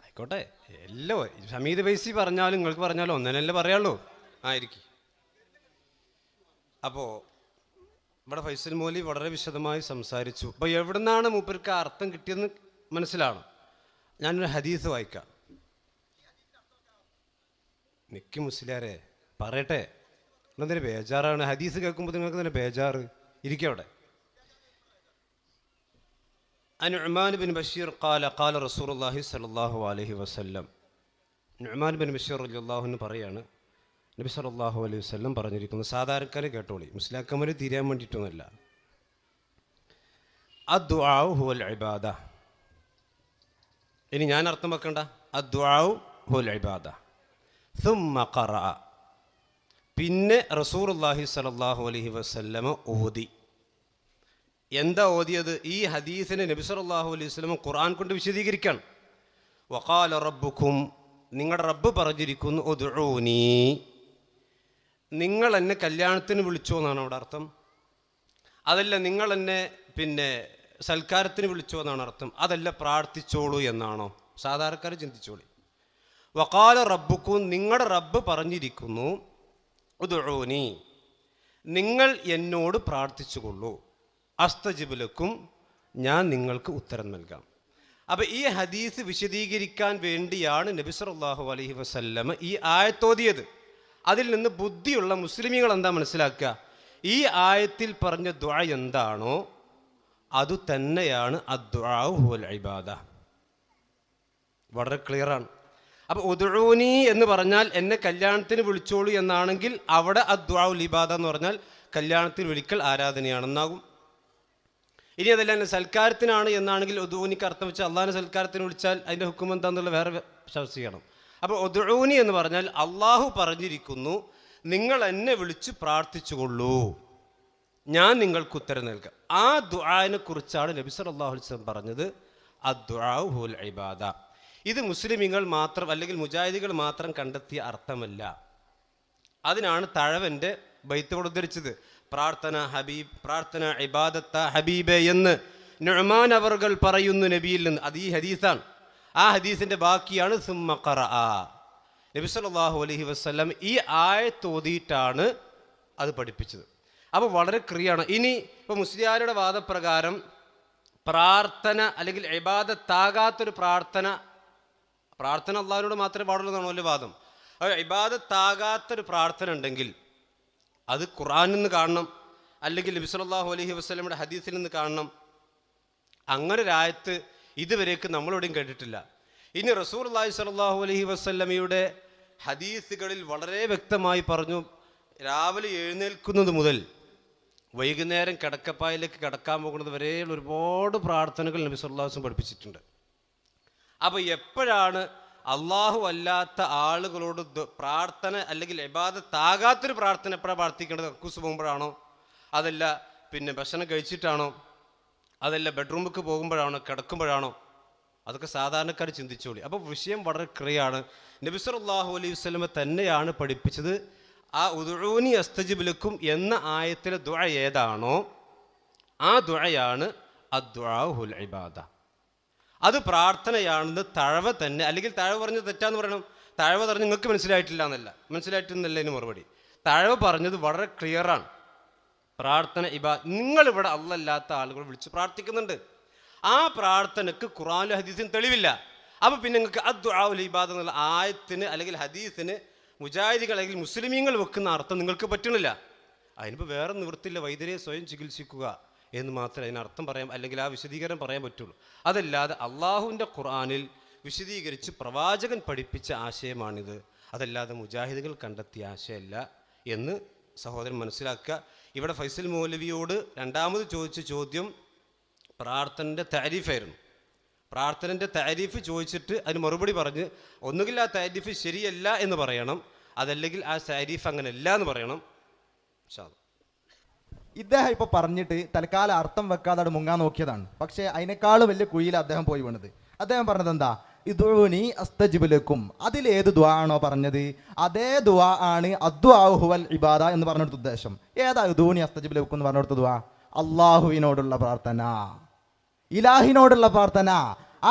ആയിക്കോട്ടെ, എല്ലോ ഹമീദ് വൈസി പറഞ്ഞാലും നിങ്ങൾക്ക് പറഞ്ഞാലും ഒന്നനല്ലേ പറയുള്ളൂ. ആയിരിക്കും. അപ്പോൾ ഇവിടെ ഫൈസൽ മൗലവി വളരെ വിശദമായി സംസാരിച്ചു. അപ്പോൾ എവിടെ നിന്നാണ് മൂപ്പർക്ക് അർത്ഥം കിട്ടിയെന്ന് മനസ്സിലാണ്. ഞാനൊരു ഹദീസ് വായിക്കാം. നിക്ക് മുസ്ലിയാരെ പറയട്ടെ, നിങ്ങളെന്തിന് ബേജാറാണ്? ഹദീസ് കേൾക്കുമ്പോൾ നിങ്ങൾക്ക് തന്നെ ബേജാറ്. ഇരിക്കവിടെ. നുഅ്മാൻ ബിൻ ബഷീർ ഖാല റസൂലുള്ളാഹി സ്വല്ലല്ലാഹു അലൈഹി വസല്ലം. നുഅ്മാൻ ബിൻ ബഷീർ റളിയല്ലാഹു അൻഹു പറയാണ്, നബി സല്ലല്ലാഹു അലൈഹി വസല്ലം പറഞ്ഞിരിക്കുന്നു. സാധാരണക്കാർ കേട്ടോളി, മുസ്ലിയാക്കന്മാർ തിരിയാൻ വേണ്ടിയിട്ടൊന്നുമല്ല. അദ്ദുആഉ ഹുവൽ ഇബാദ. ഇനി ഞാൻ അർത്ഥം വെക്കണ്ട. അദ്ദുആഉ ഹുവൽ ഇബാദ. സുമ്മ ഖറഅ. പിന്നെ റസൂലുള്ളാഹി സ്വല്ലല്ലാഹു അലൈഹി വസല്ലം ഓതി. എന്താ ഓതിയത്? ഈ ഹദീസിനെ നബി സല്ലല്ലാഹു അലൈഹി വസല്ലം ഖുർആൻ കൊണ്ട് വിശദീകരിക്കുകയാണ്. വഖാല റബ്ബുക്കും, നിങ്ങളുടെ റബ്ബ് പറഞ്ഞിരിക്കുന്നു, ഉദ്ഉനി, നിങ്ങൾ എന്നെ കല്യാണത്തിന് വിളിച്ചോ എന്നാണ് അവിടെ അർത്ഥം. അതല്ല നിങ്ങൾ എന്നെ സൽക്കാരത്തിന് വിളിച്ചോ എന്നാണ് അർത്ഥം. അതല്ല പ്രാർത്ഥിച്ചോളൂ എന്നാണോ? സാധാരണക്കാർ ചിന്തിച്ചോളി. വഖാല റബ്ബുക്കും, നിങ്ങളുടെ റബ്ബ് പറഞ്ഞിരിക്കുന്നു, ഉദ്ഉനി, നിങ്ങൾ എന്നോട് പ്രാർത്ഥിച്ചുകൊള്ളൂ, അസ്തജിബ് ലക്കും, ഞാൻ നിങ്ങൾക്ക് ഉത്തരം നൽകാം. അപ്പോൾ ഈ ഹദീസ് വിശദീകരിക്കാൻ വേണ്ടിയാണ് നബി സല്ലല്ലാഹു അലൈഹി വസല്ലം ഈ ആയത്തോതിയത്. അതിൽ നിന്ന് ബുദ്ധിയുള്ള മുസ്ലിമീങ്ങൾ എന്താ മനസ്സിലാക്കുക? ഈ ആയത്തിൽ പറഞ്ഞ ദുആ എന്താണോ അത് തന്നെയാണ് അദ്ദുആഉ ഹുവൽ ഇബാദ. വളരെ ക്ലിയറാണ്. അപ്പോൾ ഉദ്ഉനി എന്ന് പറഞ്ഞാൽ എന്നെ കല്യാണത്തിന് വിളിച്ചോളൂ എന്നാണെങ്കിൽ അവിടെ അദ്ദുആഉൽ ഇബാദ എന്ന് പറഞ്ഞാൽ കല്യാണത്തിന് വിളിക്കൽ ആരാധനയാണെന്നാകും. ഇനി അതല്ല എന്നെ സൽക്കാരത്തിനാണ് എന്നാണെങ്കിൽ ഉദ്ഊനിക്ക് അർത്ഥം വെച്ചാൽ അള്ളാഹിനെ സൽക്കാരത്തിന് വിളിച്ചാൽ അതിൻ്റെ ഹുക്കും എന്താണെന്നുള്ള വേറെ ചർച്ച ചെയ്യണം. അപ്പോൾ ഉദ്ഊനി എന്ന് പറഞ്ഞാൽ അള്ളാഹു പറഞ്ഞിരിക്കുന്നു, നിങ്ങൾ എന്നെ വിളിച്ച് പ്രാർത്ഥിച്ചുകൊള്ളൂ, ഞാൻ നിങ്ങൾക്ക് ഉത്തരം നൽകാം. ആ ദുആനെ കുറിച്ചാണ് നബി സല്ലല്ലാഹു അലൈഹി വസല്ലം പറഞ്ഞത് അദ്ദുആഉ ഹുവൽ ഇബാദ. ഇത് മുസ്ലിമീങ്ങൾ മാത്രം അല്ലെങ്കിൽ മുജാഹിദികൾ മാത്രം കണ്ടെത്തിയ അർത്ഥമല്ല. അതിനാണ് തഴവൻ്റെ ബൈത്തോട് ഉദ്ധരിച്ചത്. പ്രാർത്ഥന ഇബാദത്ത ഹബീബെ എന്ന് നുഅ്മാൻ അവർകൾ പറയുന്നു നബിയിൽ നിന്ന്. അത് ഈ ഹദീസാണ്. ആ ഹദീസിന്റെ ബാക്കിയാണ് സുമ്മ ഖറഅ. നബി സല്ലല്ലാഹു അലൈഹി വസല്ലം ഈ ആയത്ത് ഓതിയിട്ടാണ് അത് പഠിപ്പിച്ചത്. അപ്പോൾ വളരെ ക്രിയാണ്. ഇനി ഇപ്പോൾ മുസ്ലിയാരുടെ വാദപ്രകാരം പ്രാർത്ഥന അല്ലെങ്കിൽ ഇബാദത്താകാത്തൊരു പ്രാർത്ഥന അള്ളാഹുവിനോട് മാത്രമേ പാടുള്ളൂ എന്നാണ് വലിയ വാദം. ഇബാദത്താകാത്തൊരു പ്രാർത്ഥന ഉണ്ടെങ്കിൽ അത് ഖുർആനിൽ നിന്ന് കാണണം, അല്ലെങ്കിൽ നബി സല്ലല്ലാഹു അലൈഹി വസല്ലമയുടെ ഹദീസിൽ നിന്ന് കാണണം. അങ്ങനെ ഒരു ആയത്ത് ഇതുവരേക്ക് നമ്മളോടെയും കേട്ടിട്ടില്ല. ഇനി റസൂലുള്ളാഹി സ്വല്ലല്ലാഹു അലൈഹി വസല്ലമയുടെ ഹദീസുകളിൽ വളരെ വ്യക്തമായി പറഞ്ഞു, രാവിലെ എഴുന്നേൽക്കുന്നത് മുതൽ വൈകുന്നേരം കിടക്കപ്പായിലേക്ക് കിടക്കാൻ പോകുന്നത് വരെയുള്ള ഒരുപാട് പ്രാർത്ഥനകൾ നബി സല്ലല്ലാഹു അലൈഹി വസല്ലം പഠിപ്പിച്ചിട്ടുണ്ട്. അപ്പോൾ എപ്പോഴാണ് അള്ളാഹു അല്ലാത്ത ആളുകളോട് പ്രാർത്ഥന അല്ലെങ്കിൽ ഇബാദത്താകാത്തൊരു പ്രാർത്ഥന എപ്പോഴാണ് പ്രാർത്ഥിക്കേണ്ടത്? കക്കൂസ് പോകുമ്പോഴാണോ, അതല്ല പിന്നെ ഭക്ഷണം കഴിച്ചിട്ടാണോ, അതല്ല ബെഡ്റൂമിലേക്ക് പോകുമ്പോഴാണോ, കിടക്കുമ്പോഴാണോ? അതൊക്കെ സാധാരണക്കാർ ചിന്തിച്ചോളി. അപ്പോൾ വിഷയം വളരെ ക്ലിയറാണ്. നബി സല്ലല്ലാഹു അലൈഹി വസല്ലം തന്നെയാണ് പഠിപ്പിച്ചത്. ആ ഉദ്ഊനി അസ്തജിബ് ലക്കും എന്ന ആയത്തിലെ ദുആ ഏതാണോ ആ ദുആയാണ് അദ്ദുആഉൽ ഇബാദ. അത് പ്രാർത്ഥനയാണെന്ന് തഴവ തന്നെ, അല്ലെങ്കിൽ തഴവ പറഞ്ഞത് തെറ്റാന്ന് പറയണം. തഴവ പറഞ്ഞ് നിങ്ങൾക്ക് മനസ്സിലായിട്ടില്ല എന്നല്ല, മനസ്സിലായിട്ടെന്നല്ല ഇതിന് മറുപടി. തഴവ പറഞ്ഞത് വളരെ ക്ലിയറാണ്. പ്രാർത്ഥന നിങ്ങളിവിടെ അല്ലാത്ത ആളുകൾ വിളിച്ച് പ്രാർത്ഥിക്കുന്നുണ്ട്. ആ പ്രാർത്ഥനക്ക് ഖുർആനിലും ഹദീസിനും തെളിവില്ല. അപ്പോൾ പിന്നെ നിങ്ങൾക്ക് അദ്ദുആഉൽ ഇബാദ എന്നുള്ള ആയത്തിന് അല്ലെങ്കിൽ ഹദീസിന് മുജാഹിദികൾ അല്ലെങ്കിൽ മുസ്ലിമീങ്ങൾ വെക്കുന്ന അർത്ഥം നിങ്ങൾക്ക് പറ്റണില്ല. അതിനിപ്പോൾ വേറെ നിവൃത്തിയില്ല, വൈദ്യരെ സ്വയം ചികിത്സിക്കുക എന്ന് മാത്രമേ അതിനർത്ഥം പറയാം, അല്ലെങ്കിൽ ആ വിശദീകരണം പറയാൻ പറ്റുള്ളൂ. അതല്ലാതെ അള്ളാഹുവിൻ്റെ ഖുർആനിൽ വിശദീകരിച്ച് പ്രവാചകൻ പഠിപ്പിച്ച ആശയമാണിത്, അതല്ലാതെ മുജാഹിദുകൾ കണ്ടെത്തിയ ആശയമല്ല എന്ന് സഹോദരൻ മനസ്സിലാക്കുക. ഇവിടെ ഫൈസൽ മൗലവിയോട് രണ്ടാമത് ചോദിച്ച ചോദ്യം പ്രാർത്ഥനൻ്റെ താരീഫായിരുന്നു. പ്രാർത്ഥനൻ്റെ താരീഫ് ചോദിച്ചിട്ട് അതിന് മറുപടി പറഞ്ഞ് ഒന്നുകിൽ ആ താരീഫ് ശരിയല്ല എന്ന് പറയണം, അതല്ലെങ്കിൽ ആ താരീഫ് അങ്ങനെയല്ല എന്ന് പറയണം. ഇദ്ദേഹം ഇപ്പോൾ പറഞ്ഞിട്ട് തൽക്കാലം അർത്ഥം വെക്കാതെ അവിടെ മുങ്ങാൻ നോക്കിയതാണ്. പക്ഷേ അതിനേക്കാളും വലിയ കുഴിയിൽ അദ്ദേഹം പോയി വീണത്. അദ്ദേഹം പറഞ്ഞത് എന്താ? ഇദുഊനി അസ്തജിബ് ലക്കും. അതിലേത് ദുആ ആണോ പറഞ്ഞത് അതേ ദുആ ആണ് അദ്ദുആഉ ഹുവൽ ഇബാദ എന്ന് പറഞ്ഞെടുത്ത ഉദ്ദേശം. ഏതാ ഇദുഊനി അസ്തജിബ് ലക്കും എന്ന് പറഞ്ഞെടുത്ത ദുആ? അള്ളാഹുവിനോടുള്ള പ്രാർത്ഥന, ഇലാഹിനോടുള്ള പ്രാർത്ഥന.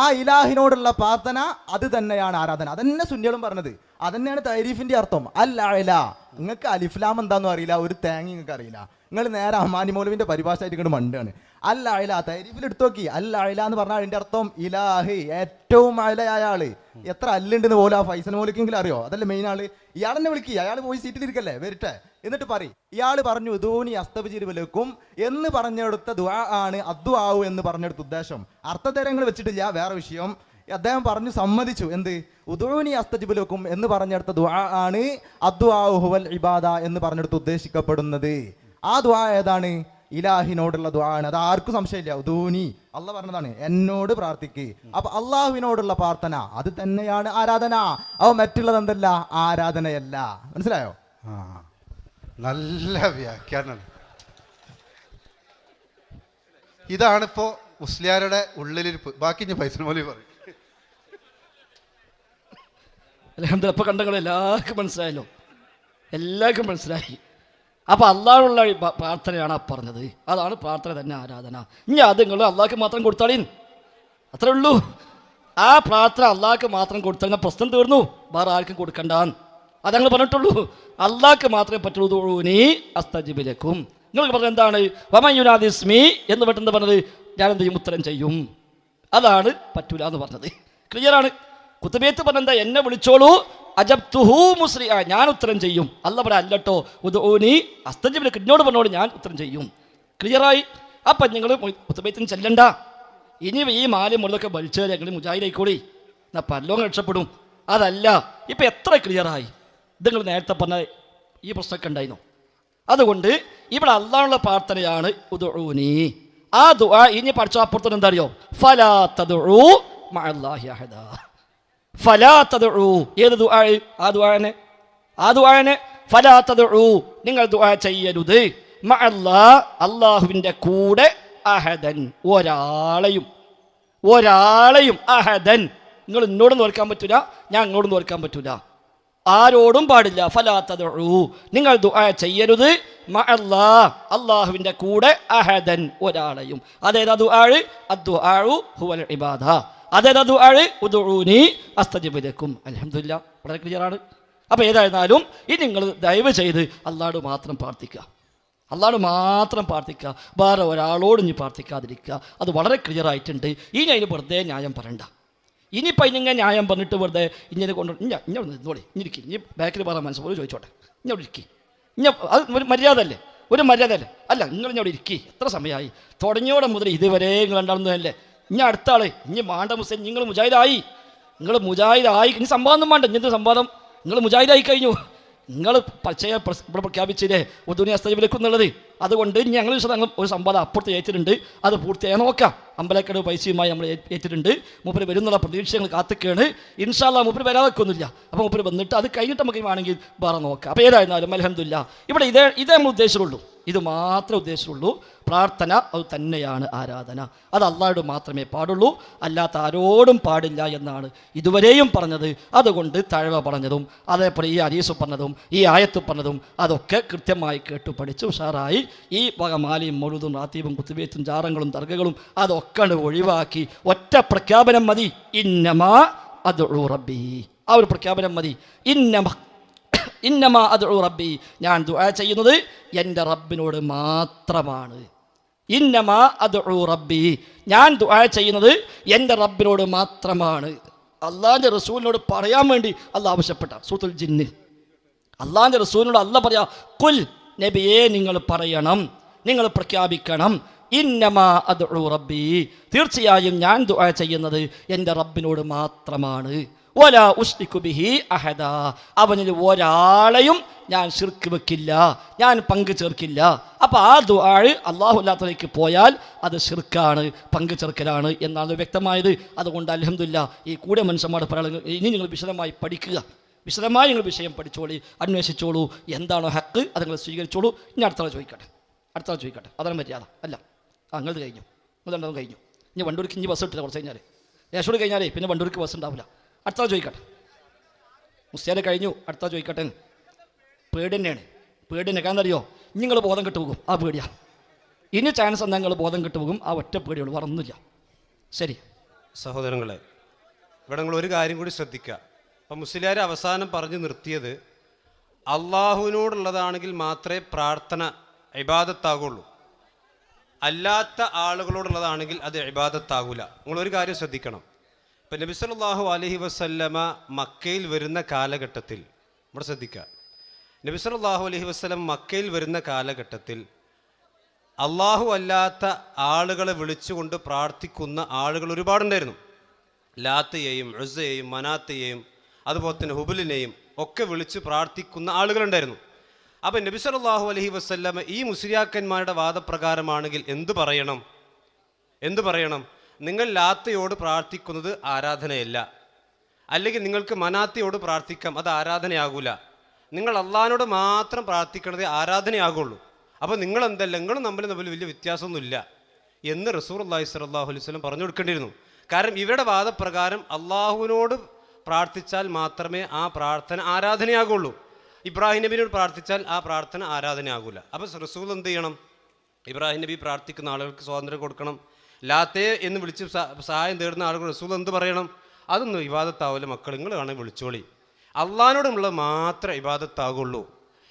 ആ ഇലാഹിനോടുള്ള പ്രാർത്ഥന അത് തന്നെയാണ് ആരാധന. അതന്നെ സുന്നികളും പറഞ്ഞത്, അതന്നെയാണ് തൈരീഫിന്റെ അർത്ഥം. അൽ അഅല. നിങ്ങൾക്ക് അലിഫ്ലാം എന്താണെന്നും അറിയില്ല, ഒരു തേങ്ങ നിങ്ങൾക്ക് അറിയില്ല. നിങ്ങൾ നേരെ അമാനി മൗലവിന്റെ പരിഭാഷ ആയിട്ട് ഇങ്ങോട്ട് മണ്ടാണ്. അൽ അഅല തൈരീഫിൽ എടുത്തു നോക്കി. അൽ അഅല എന്ന് പറഞ്ഞാൽ അതിന്റെ അർത്ഥം ഇലാഹി, ഏറ്റവും അഅലയായ ആള്. എത്ര അല്ലുണ്ടെന്ന് പോലും ആ ഫൈസൽ മൗലിക്കെങ്കിലും അറിയോ? അതല്ലേ മെയിൻ ആള്. ഇയാളെന്നെ വിളിക്കുക, അയാൾ പോയി സീറ്റിലിരിക്കല്ലേ, വരട്ടെ, എന്നിട്ട് പറയും. ഇയാൾ പറഞ്ഞു ഇദൂനി അസ്തബ്ജിബ് ലക്കും എന്ന് പറഞ്ഞെടുത്ത ദുആ ആണ് അദ്ദുആഉ എന്ന് പറഞ്ഞെടുത്ത ഉദ്ദേശം. അർത്ഥതരങ്ങൾ വെച്ചിട്ടില്ല, വേറെ വിഷയം. അദ്ദേഹം പറഞ്ഞു, സമ്മതിച്ചു. എന്ത്? ഉദൂനി അസ്തജിബ് ലക്കും എന്ന് പറഞ്ഞെടുത്ത ദുആ ആണ് അദ്ദുആഉ ഹുവൽ ഇബാദ എന്ന് പറഞ്ഞെടുത്ത് ഉദ്ദേശിക്കപ്പെടുന്നത്. ആ ദുആ ഏതാണ്? ഇലാഹിനോടുള്ള ദുആ ആണ്. അത് ആർക്കും സംശയമില്ല. ഉദൂനി അള്ളാഹ് പറഞ്ഞതാണ്, എന്നോട് പ്രാർത്ഥിക്ക്. അപ്പൊ അള്ളാഹുവിനോടുള്ള പ്രാർത്ഥന അത് തന്നെയാണ് ആരാധന. അവ മറ്റുള്ളത് എന്തല്ല? ആരാധനയല്ല. മനസ്സിലായോ? നല്ല വ്യാഖ്യാനം. ഇതാണിപ്പോ മുസ്ലിയാരുടെ ഉള്ളിലിരിപ്പ്. ബാക്കി ഞാൻ ഫൈസൽ മൗലവി പറയും. അൽഹംദുലില്ലാ, ഇപ്പൊ കണ്ടങ്ങൾ എല്ലാവർക്കും മനസ്സിലായല്ലോ, എല്ലാവർക്കും മനസ്സിലായി. അപ്പൊ അള്ളാഹുള്ള പ്രാർത്ഥനയാണ് ആ പറഞ്ഞത്. അതാണ് പ്രാർത്ഥന തന്നെ ആരാധന. ഇനി അത് നിങ്ങൾ അള്ളാഹ്ക്ക് മാത്രം കൊടുത്താളീൻ, അത്രേ ഉള്ളൂ. ആ പ്രാർത്ഥന അള്ളാഹ്ക്ക് മാത്രം കൊടുത്താൽ പ്രശ്നം തീർന്നു, വേറെ ആർക്കും കൊടുക്കണ്ടാന്ന് അതങ്ങൾ പറഞ്ഞിട്ടുള്ളൂ. അള്ളാഹ്ക്ക് മാത്രമേ പറ്റുള്ളൂ. ദുഊനി അസ്തജിബ് ലക്കും. നിങ്ങൾക്ക് പറഞ്ഞത് എന്താണ്? വമയുനാദിസ്മി എന്ന് പെട്ടെന്ന് പറഞ്ഞത് ഞാൻ എന്ത് ചെയ്യും? ഉത്തരം ചെയ്യും. അതാണ് പറ്റൂല എന്ന് പറഞ്ഞത്. ക്ലിയറാണ്. കുത്തുബേത്ത് പറഞ്ഞെന്താ? എന്നെ വിളിച്ചോളൂ, അജബ്തുഹു മുസ്രിഅ, ഞാൻ ഉത്തരം ചെയ്യും. അല്ല പറ അല്ലട്ടോ, ഉദഊനി അസ്തജിബ് ലക്കും, എന്നോട് പറഞ്ഞോളൂ, ഞാൻ ഉത്തരം ചെയ്യും. ക്ലിയറായി. അപ്പം നിങ്ങൾ കുത്തുബേത്തിന് ചെല്ലണ്ട. ഇനി ഈ മാലി മുള്ളൊക്കെ വലിച്ചേരി ഞങ്ങൾ മുജാഹിദായിക്കോളി, എന്നാൽ പല്ലോങ്ങ് രക്ഷപ്പെടും. അതല്ല, ഇപ്പം എത്ര ക്ലിയറായി. ഇത് നിങ്ങൾ നേരത്തെ പറഞ്ഞ ഈ പ്രശ്നമൊക്കെ ഉണ്ടായിരുന്നു. അതുകൊണ്ട് ഇവിടെ അള്ളാഹുള്ള പ്രാർത്ഥനയാണ് ഉദഊനി. ആ ദുആ ഇനി പഠിച്ച അപ്പുറത്തോട് എന്താ അറിയോ? ഫലാ തദ്ഉ മഅല്ലാഹി അഹദാ. ഫലാ തദ്ഉ. ഏത് ദുആ? ആ ദുആനെ ഫലാ തദ്ഉ, നിങ്ങൾ ദുആ ചെയ്യരുത്, മഅല്ലാഹ്, അള്ളാഹുവിൻ്റെ കൂടെ, അഹദൻ, ഒരാളെയും അഹദൻ. നിങ്ങൾ എന്നോടൊന്നും ഓർക്കാൻ പറ്റൂല, ഞാൻ അങ്ങോട്ടൊന്നും ഓർക്കാൻ പറ്റൂല, ആരോടും പാടില്ല. ഫലാ തദ്ഉ, നിങ്ങൾ ദുആ ചെയ്യരുത്, മഅല്ലാഹ്, അള്ളാഹുവിൻ്റെ കൂടെ, അഹദൻ, ഒരാളെയും. അതേതാ ദുആ? അദ്ദുആഉ ഹുവൽ ഇബാദ. അതേതാ ദുആ? ഉദ്ഉനി അസ്തജിബ് ലക്കും. അൽഹംദുലില്ലാ, വളരെ ക്ലിയറാണ്. അപ്പോൾ ഏതായിരുന്നാലും ഇനി നിങ്ങൾ ദയവ് ചെയ്ത് അള്ളാഹുവോട് മാത്രം പ്രാർത്ഥിക്കുക, അള്ളാഹുവോട് മാത്രം പ്രാർത്ഥിക്കുക, വേറെ ഒരാളോട് ഇനി പ്രാർത്ഥിക്കാതിരിക്കുക. അത് വളരെ ക്ലിയർ ആയിട്ടുണ്ട്. ഇനി അതിന് വെറുതെ ന്യായം പറയണ്ട. ഇനിയിപ്പോൾ അതിനിങ്ങനെ ന്യായം പറഞ്ഞിട്ട് വെറുതെ ഇങ്ങനെ കൊണ്ട് ഇന്നോടെ ഇരിക്കും, ഇനി ബാക്കിൽ പറയാൻ മനസ്സിൽ ചോദിച്ചോട്ടെ, ഇന്നോട് ഇരിക്കി, അത് ഒരു മര്യാദ അല്ലേ, ഒരു മര്യാദ അല്ലേ? അല്ല, നിങ്ങൾ ഇന്നോട് ഇരിക്കി. എത്ര സമയമായി തുടങ്ങിയോടെ മുതൽ ഇതുവരെ നിങ്ങൾ ഉണ്ടാകുന്നതല്ലേ? ഇനി അടുത്ത ആള് ഇനി മാണ്ട മുസ്ലിം, നിങ്ങൾ മുജാഹിദായി, ഇനി സംവാദം വേണ്ട. ഇങ്ങനത്തെ സംവാദം നിങ്ങൾ മുജാഹിദായി കഴിഞ്ഞു. നിങ്ങൾ പച്ചയെ പ്രഖ്യാപിച്ചില്ലേ ഉദ്ദുനി അസ്തജിബ് ലക്കും എന്നുള്ളത്. അതുകൊണ്ട് ഞങ്ങൾ ഒരു സംവാദം അപ്പുറത്ത് ഏറ്റിട്ടുണ്ട്, അത് പൂർത്തിയായി നോക്കാം. അമ്പലക്കടവ് പൈസയുമായി നമ്മൾ ഏറ്റിട്ടുണ്ട്. മൂപ്പര് വരുന്നുള്ള പ്രതീക്ഷ ഞങ്ങൾ കാത്തിക്കുകയാണ്. ഇൻഷാ അല്ലാഹ് മൂപ്പര് വരാതെക്കൊന്നുമില്ല. അപ്പോൾ മൂപ്പര് വന്നിട്ട് അത് കഴിഞ്ഞിട്ട് നമുക്ക് വേണമെങ്കിൽ വേറെ നോക്കാം. അപ്പോൾ ഏതായിരുന്നാലും അൽഹംദുലില്ലാ, ഇവിടെ ഇതേ നമ്മൾ ഉദ്ദേശിച്ചുള്ളൂ, ഇത് മാത്രമേ ഉദ്ദേശിച്ചുള്ളൂ. പ്രാർത്ഥന അത് തന്നെയാണ് ആരാധന. അത് അള്ളാഹുവോട് മാത്രമേ പാടുള്ളൂ, അല്ലാത്ത ആരോടും പാടില്ല എന്നാണ് ഇതുവരെയും പറഞ്ഞത്. അതുകൊണ്ട് തഴവ പറഞ്ഞതും അതേപോലെ ഈ ഹദീസ് പറഞ്ഞതും ഈ ആയത്ത് പറഞ്ഞതും അതൊക്കെ കൃത്യമായി കേട്ടു പഠിച്ച് ഉഷാറായി ഈ വക മാലിയും മൗലൂദും റാത്തീബും കുത്തുബിയത്തും ജാറങ്ങളും ദർഗകളും അതൊക്കെ ഒഴിവാക്കി ഒറ്റ പ്രഖ്യാപനം മതി, ഇന്നമാ അദ്ഉ റബ്ബി. ആ ഒരു പ്രഖ്യാപനം മതി. ഇന്നമാ അദ്ഉ റബ്ബി, ഞാൻ ദുആ ചെയ്യുന്നത് എൻ്റെ റബ്ബിനോട് മാത്രമാണ്. ഇന്നമാ അദ്ഉ റബ്ബി, ഞാൻ ദുആ ചെയ്യുന്നത് എൻ്റെ റബ്ബിനോട് മാത്രമാണ്. അള്ളാഹിൻ്റെ റസൂലിനോട് പറയാൻ വേണ്ടി അള്ളാഹ് ആവശ്യപ്പെട്ട സൂറത്തുൽ ജിന്ന്. അള്ളാഹിൻ്റെ റസൂലിനോട് അള്ളാഹ് പറയാ, കുൽ നബിയെ നിങ്ങൾ പറയണം, നിങ്ങൾ പ്രഖ്യാപിക്കണം, ഇന്നമാ അദ്ഉ റബ്ബി, തീർച്ചയായും ഞാൻ ദുആ ചെയ്യുന്നത് എൻ്റെ റബ്ബിനോട് മാത്രമാണ്. വലാ ഉശ്രികു ബിഹി അഹദാ, അവനിൽ ഒരാളെയും ഞാൻ ശിർക്ക് വെക്കില്ല, ഞാൻ പങ്കു ചേർക്കില്ല. അപ്പോൾ ആ ദുആ അല്ലാഹു അല്ലാത്തതിലേക്ക് പോയാൽ അത് ശിർക്കാണ്, പങ്കു ചേർക്കലാണ് എന്നാണ് വ്യക്തമായത്. അതുകൊണ്ട് അൽഹംദുലില്ലാ, ഈ കൂടെ മനുഷ്യന്മാരുടെ പറയുന്നത് ഇനി നിങ്ങൾ വിശദമായി പഠിക്കുക, വിശദമായി നിങ്ങൾ വിഷയം പഠിച്ചോളി, അന്വേഷിച്ചോളൂ, എന്താണോ ഹക്ക് അത് നിങ്ങൾ സ്വീകരിച്ചോളൂ. ഇനി അടുത്ത ചോദിക്കട്ടെ, അതാണ് മര്യാദ. അല്ല, നിങ്ങളത് കഴിഞ്ഞു, നിങ്ങളെന്താ കഴിഞ്ഞു. ഇനി വണ്ടൂർക്ക് ഇനി ബസ് ഇട്ടില്ല, കുറച്ച് കഴിഞ്ഞാൽ യേശോട് കഴിഞ്ഞാലേ പിന്നെ വണ്ടൂർക്ക് ബസ് ഉണ്ടാവില്ല. അടുത്ത ചോദിക്കട്ടെ, മുസ്ലിയാരെ കഴിഞ്ഞു, അടുത്ത ചോദിക്കട്ടെ. പേടി തന്നെയാണ്, പേടി തന്നെ. കാരണം അറിയോ, നിങ്ങൾ ബോധം കെട്ടു പോകും, ആ പേടിയാ. ഇനി ചാൻസ് എന്നാൽ നിങ്ങൾ ബോധം കെട്ടു പോകും, ആ ഒറ്റ പേടിയുള്ളൂ, വേറൊന്നുമില്ല. ശരി സഹോദരങ്ങളെ, ഇവിടെ നിങ്ങൾ ഒരു കാര്യം കൂടി ശ്രദ്ധിക്കുക. അപ്പം മുസ്ലിയാർ അവസാനം പറഞ്ഞു നിർത്തിയത് അള്ളാഹുവിനോടുള്ളതാണെങ്കിൽ മാത്രമേ പ്രാർത്ഥന ഇബാദത്താകുള്ളൂ, അല്ലാത്ത ആളുകളോടുള്ളതാണെങ്കിൽ അത് ഇബാദത്താകൂല. നിങ്ങളൊരു കാര്യം ശ്രദ്ധിക്കണം. ഇപ്പം നബി സല്ലല്ലാഹു അലൈഹി വസല്ലമ മക്കയിൽ വരുന്ന കാലഘട്ടത്തിൽ, ഇവിടെ ശ്രദ്ധിക്കുക, നബി സല്ലല്ലാഹു അലൈഹി വസല്ലം മക്കയിൽ വരുന്ന കാലഘട്ടത്തിൽ അള്ളാഹു അല്ലാത്ത ആളുകളെ വിളിച്ചുകൊണ്ട് പ്രാർത്ഥിക്കുന്ന ആളുകൾ ഒരുപാടുണ്ടായിരുന്നു. ലാത്തയെയും ഉസ്സയെയും മനാത്തയെയും അതുപോലെ തന്നെ ഹുബലിനെയും ഒക്കെ വിളിച്ച് പ്രാർത്ഥിക്കുന്ന ആളുകളുണ്ടായിരുന്നു. അപ്പം നബി സല്ലല്ലാഹു അലൈഹി വസല്ലമ ഈ മുസ്ലിയാക്കന്മാരുടെ വാദപ്രകാരമാണെങ്കിൽ എന്തു പറയണം? നിങ്ങൾ ലാത്തയോട് പ്രാർത്ഥിക്കുന്നത് ആരാധനയല്ല, അല്ലെങ്കിൽ നിങ്ങൾക്ക് മനാത്തയോട് പ്രാർത്ഥിക്കാം, അത് ആരാധനയാകൂല. നിങ്ങൾ അള്ളാഹിനോട് മാത്രം പ്രാർത്ഥിക്കണത് ആരാധനയാകുള്ളൂ. അപ്പോൾ നിങ്ങളും തമ്മിൽ വലിയ വ്യത്യാസമൊന്നുമില്ല എന്ന് റസൂലുള്ളാഹി സ്വല്ലല്ലാഹു അലൈഹി വസല്ലം പറഞ്ഞു കൊടുക്കേണ്ടിയിരുന്നു. കാരണം ഇവരുടെ വാദപ്രകാരം അള്ളാഹുവിനോട് പ്രാർത്ഥിച്ചാൽ മാത്രമേ ആ പ്രാർത്ഥന ആരാധനയാകുള്ളൂ. ഇബ്രാഹിം നബിയോട് പ്രാർത്ഥിച്ചാൽ ആ പ്രാർത്ഥന ആരാധനയാകൂല. അപ്പോൾ റസൂൽ എന്ത് ചെയ്യണം? ഇബ്രാഹിം നബി പ്രാർത്ഥിക്കുന്ന ആളുകൾക്ക് സ്വാതന്ത്ര്യം കൊടുക്കണം. ലാത്തേ എന്ന് വിളിച്ച് സഹായം തേടുന്ന ആളുകൾ റസൂൽ എന്ത് പറയണം? അതൊന്നും ഇബാദത്താവില്ല, മക്കൾ നിങ്ങൾ വേണമെങ്കിൽ വിളിച്ചോളി, അള്ളാഹിനോടുമുള്ളത് മാത്രമേ ഇബാദത്താകുള്ളൂ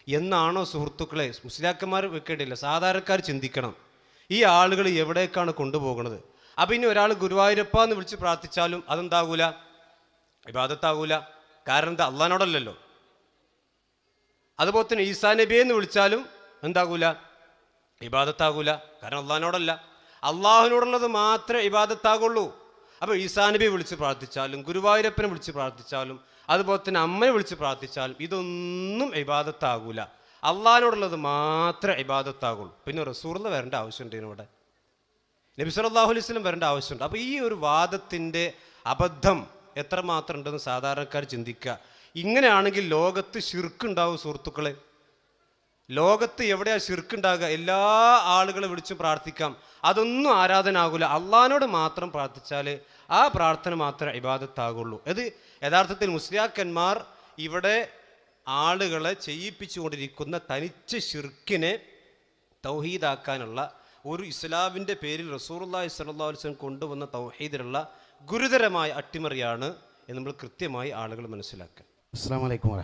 എന്നാണോ സുഹൃത്തുക്കളെ മുസ്ലിയാക്കന്മാർ വെക്കേണ്ടില്ല, സാധാരണക്കാർ ചിന്തിക്കണം. ഈ ആളുകൾ എവിടേക്കാണ് കൊണ്ടുപോകുന്നത്? അപ്പം ഇനി ഒരാൾ ഗുരുവായൂരപ്പ എന്ന് വിളിച്ച് പ്രാർത്ഥിച്ചാലും അതെന്താകൂല, ഇബാദത്താകൂല. കാരണം എന്താ? അള്ളാഹിനോടല്ലല്ലോ. അതുപോലെ തന്നെ ഈസാ നബിയെ എന്ന് വിളിച്ചാലും എന്താകൂല, ഇബാദത്താകൂല. കാരണം അള്ളാഹിനോടല്ല, അള്ളാഹുവിനോടുള്ളത് മാത്രമേ ഇബാദത്താകുള്ളൂ. അപ്പോൾ ഈസാ നബിയെ വിളിച്ച് പ്രാർത്ഥിച്ചാലും ഗുരുവായൂരപ്പനെ വിളിച്ച് പ്രാർത്ഥിച്ചാലും അതുപോലെ തന്നെ അമ്മയെ വിളിച്ച് പ്രാർത്ഥിച്ചാലും ഇതൊന്നും ഇബാദത്താകൂല. അള്ളാഹിനോടുള്ളത് മാത്രമേ ഇബാദത്താകുള്ളൂ. പിന്നെ റസൂലുള്ളാഹി വരേണ്ട ആവശ്യമുണ്ട്, ഇവിടെ നബി സല്ലല്ലാഹു അലൈഹി വസല്ലം വരേണ്ട ആവശ്യമുണ്ട്. അപ്പോൾ ഈ ഒരു വാദത്തിൻ്റെ അബദ്ധം എത്രമാത്രം ഉണ്ടെന്ന് സാധാരണക്കാർ ചിന്തിക്കുക. ഇങ്ങനെയാണെങ്കിൽ ലോകത്ത് ശിർക്കുണ്ടാവും സുഹൃത്തുക്കളെ. ലോകത്ത് എവിടെയാ ശിർക്കുണ്ടാകുക? എല്ലാ ആളുകളെ വിളിച്ച് പ്രാർത്ഥിക്കാം, അതൊന്നും ആരാധന ആകൂല. അള്ളാഹിനോട് മാത്രം പ്രാർത്ഥിച്ചാൽ ആ പ്രാർത്ഥന മാത്രമേ ഇബാദത്താകുള്ളൂ. അത് യഥാർത്ഥത്തിൽ മുസ്ലിയാക്കന്മാർ ഇവിടെ ആളുകളെ ചെയ്യിപ്പിച്ചുകൊണ്ടിരിക്കുന്ന തനിച്ച് ശിർക്കിനെ തൗഹീദാക്കാനുള്ള ഒരു ഇസ്ലാമിൻ്റെ പേരിൽ റസൂലുള്ളാഹി സ്വല്ലല്ലാഹു അലൈഹി വസല്ലം കൊണ്ടുവന്ന തൗഹീദിലുള്ള ഗുരുതരമായ അട്ടിമറിയാണ് എന്ന് നമ്മൾ കൃത്യമായി ആളുകൾ മനസ്സിലാക്കുക. അസ്സലാമു അലൈക്കും.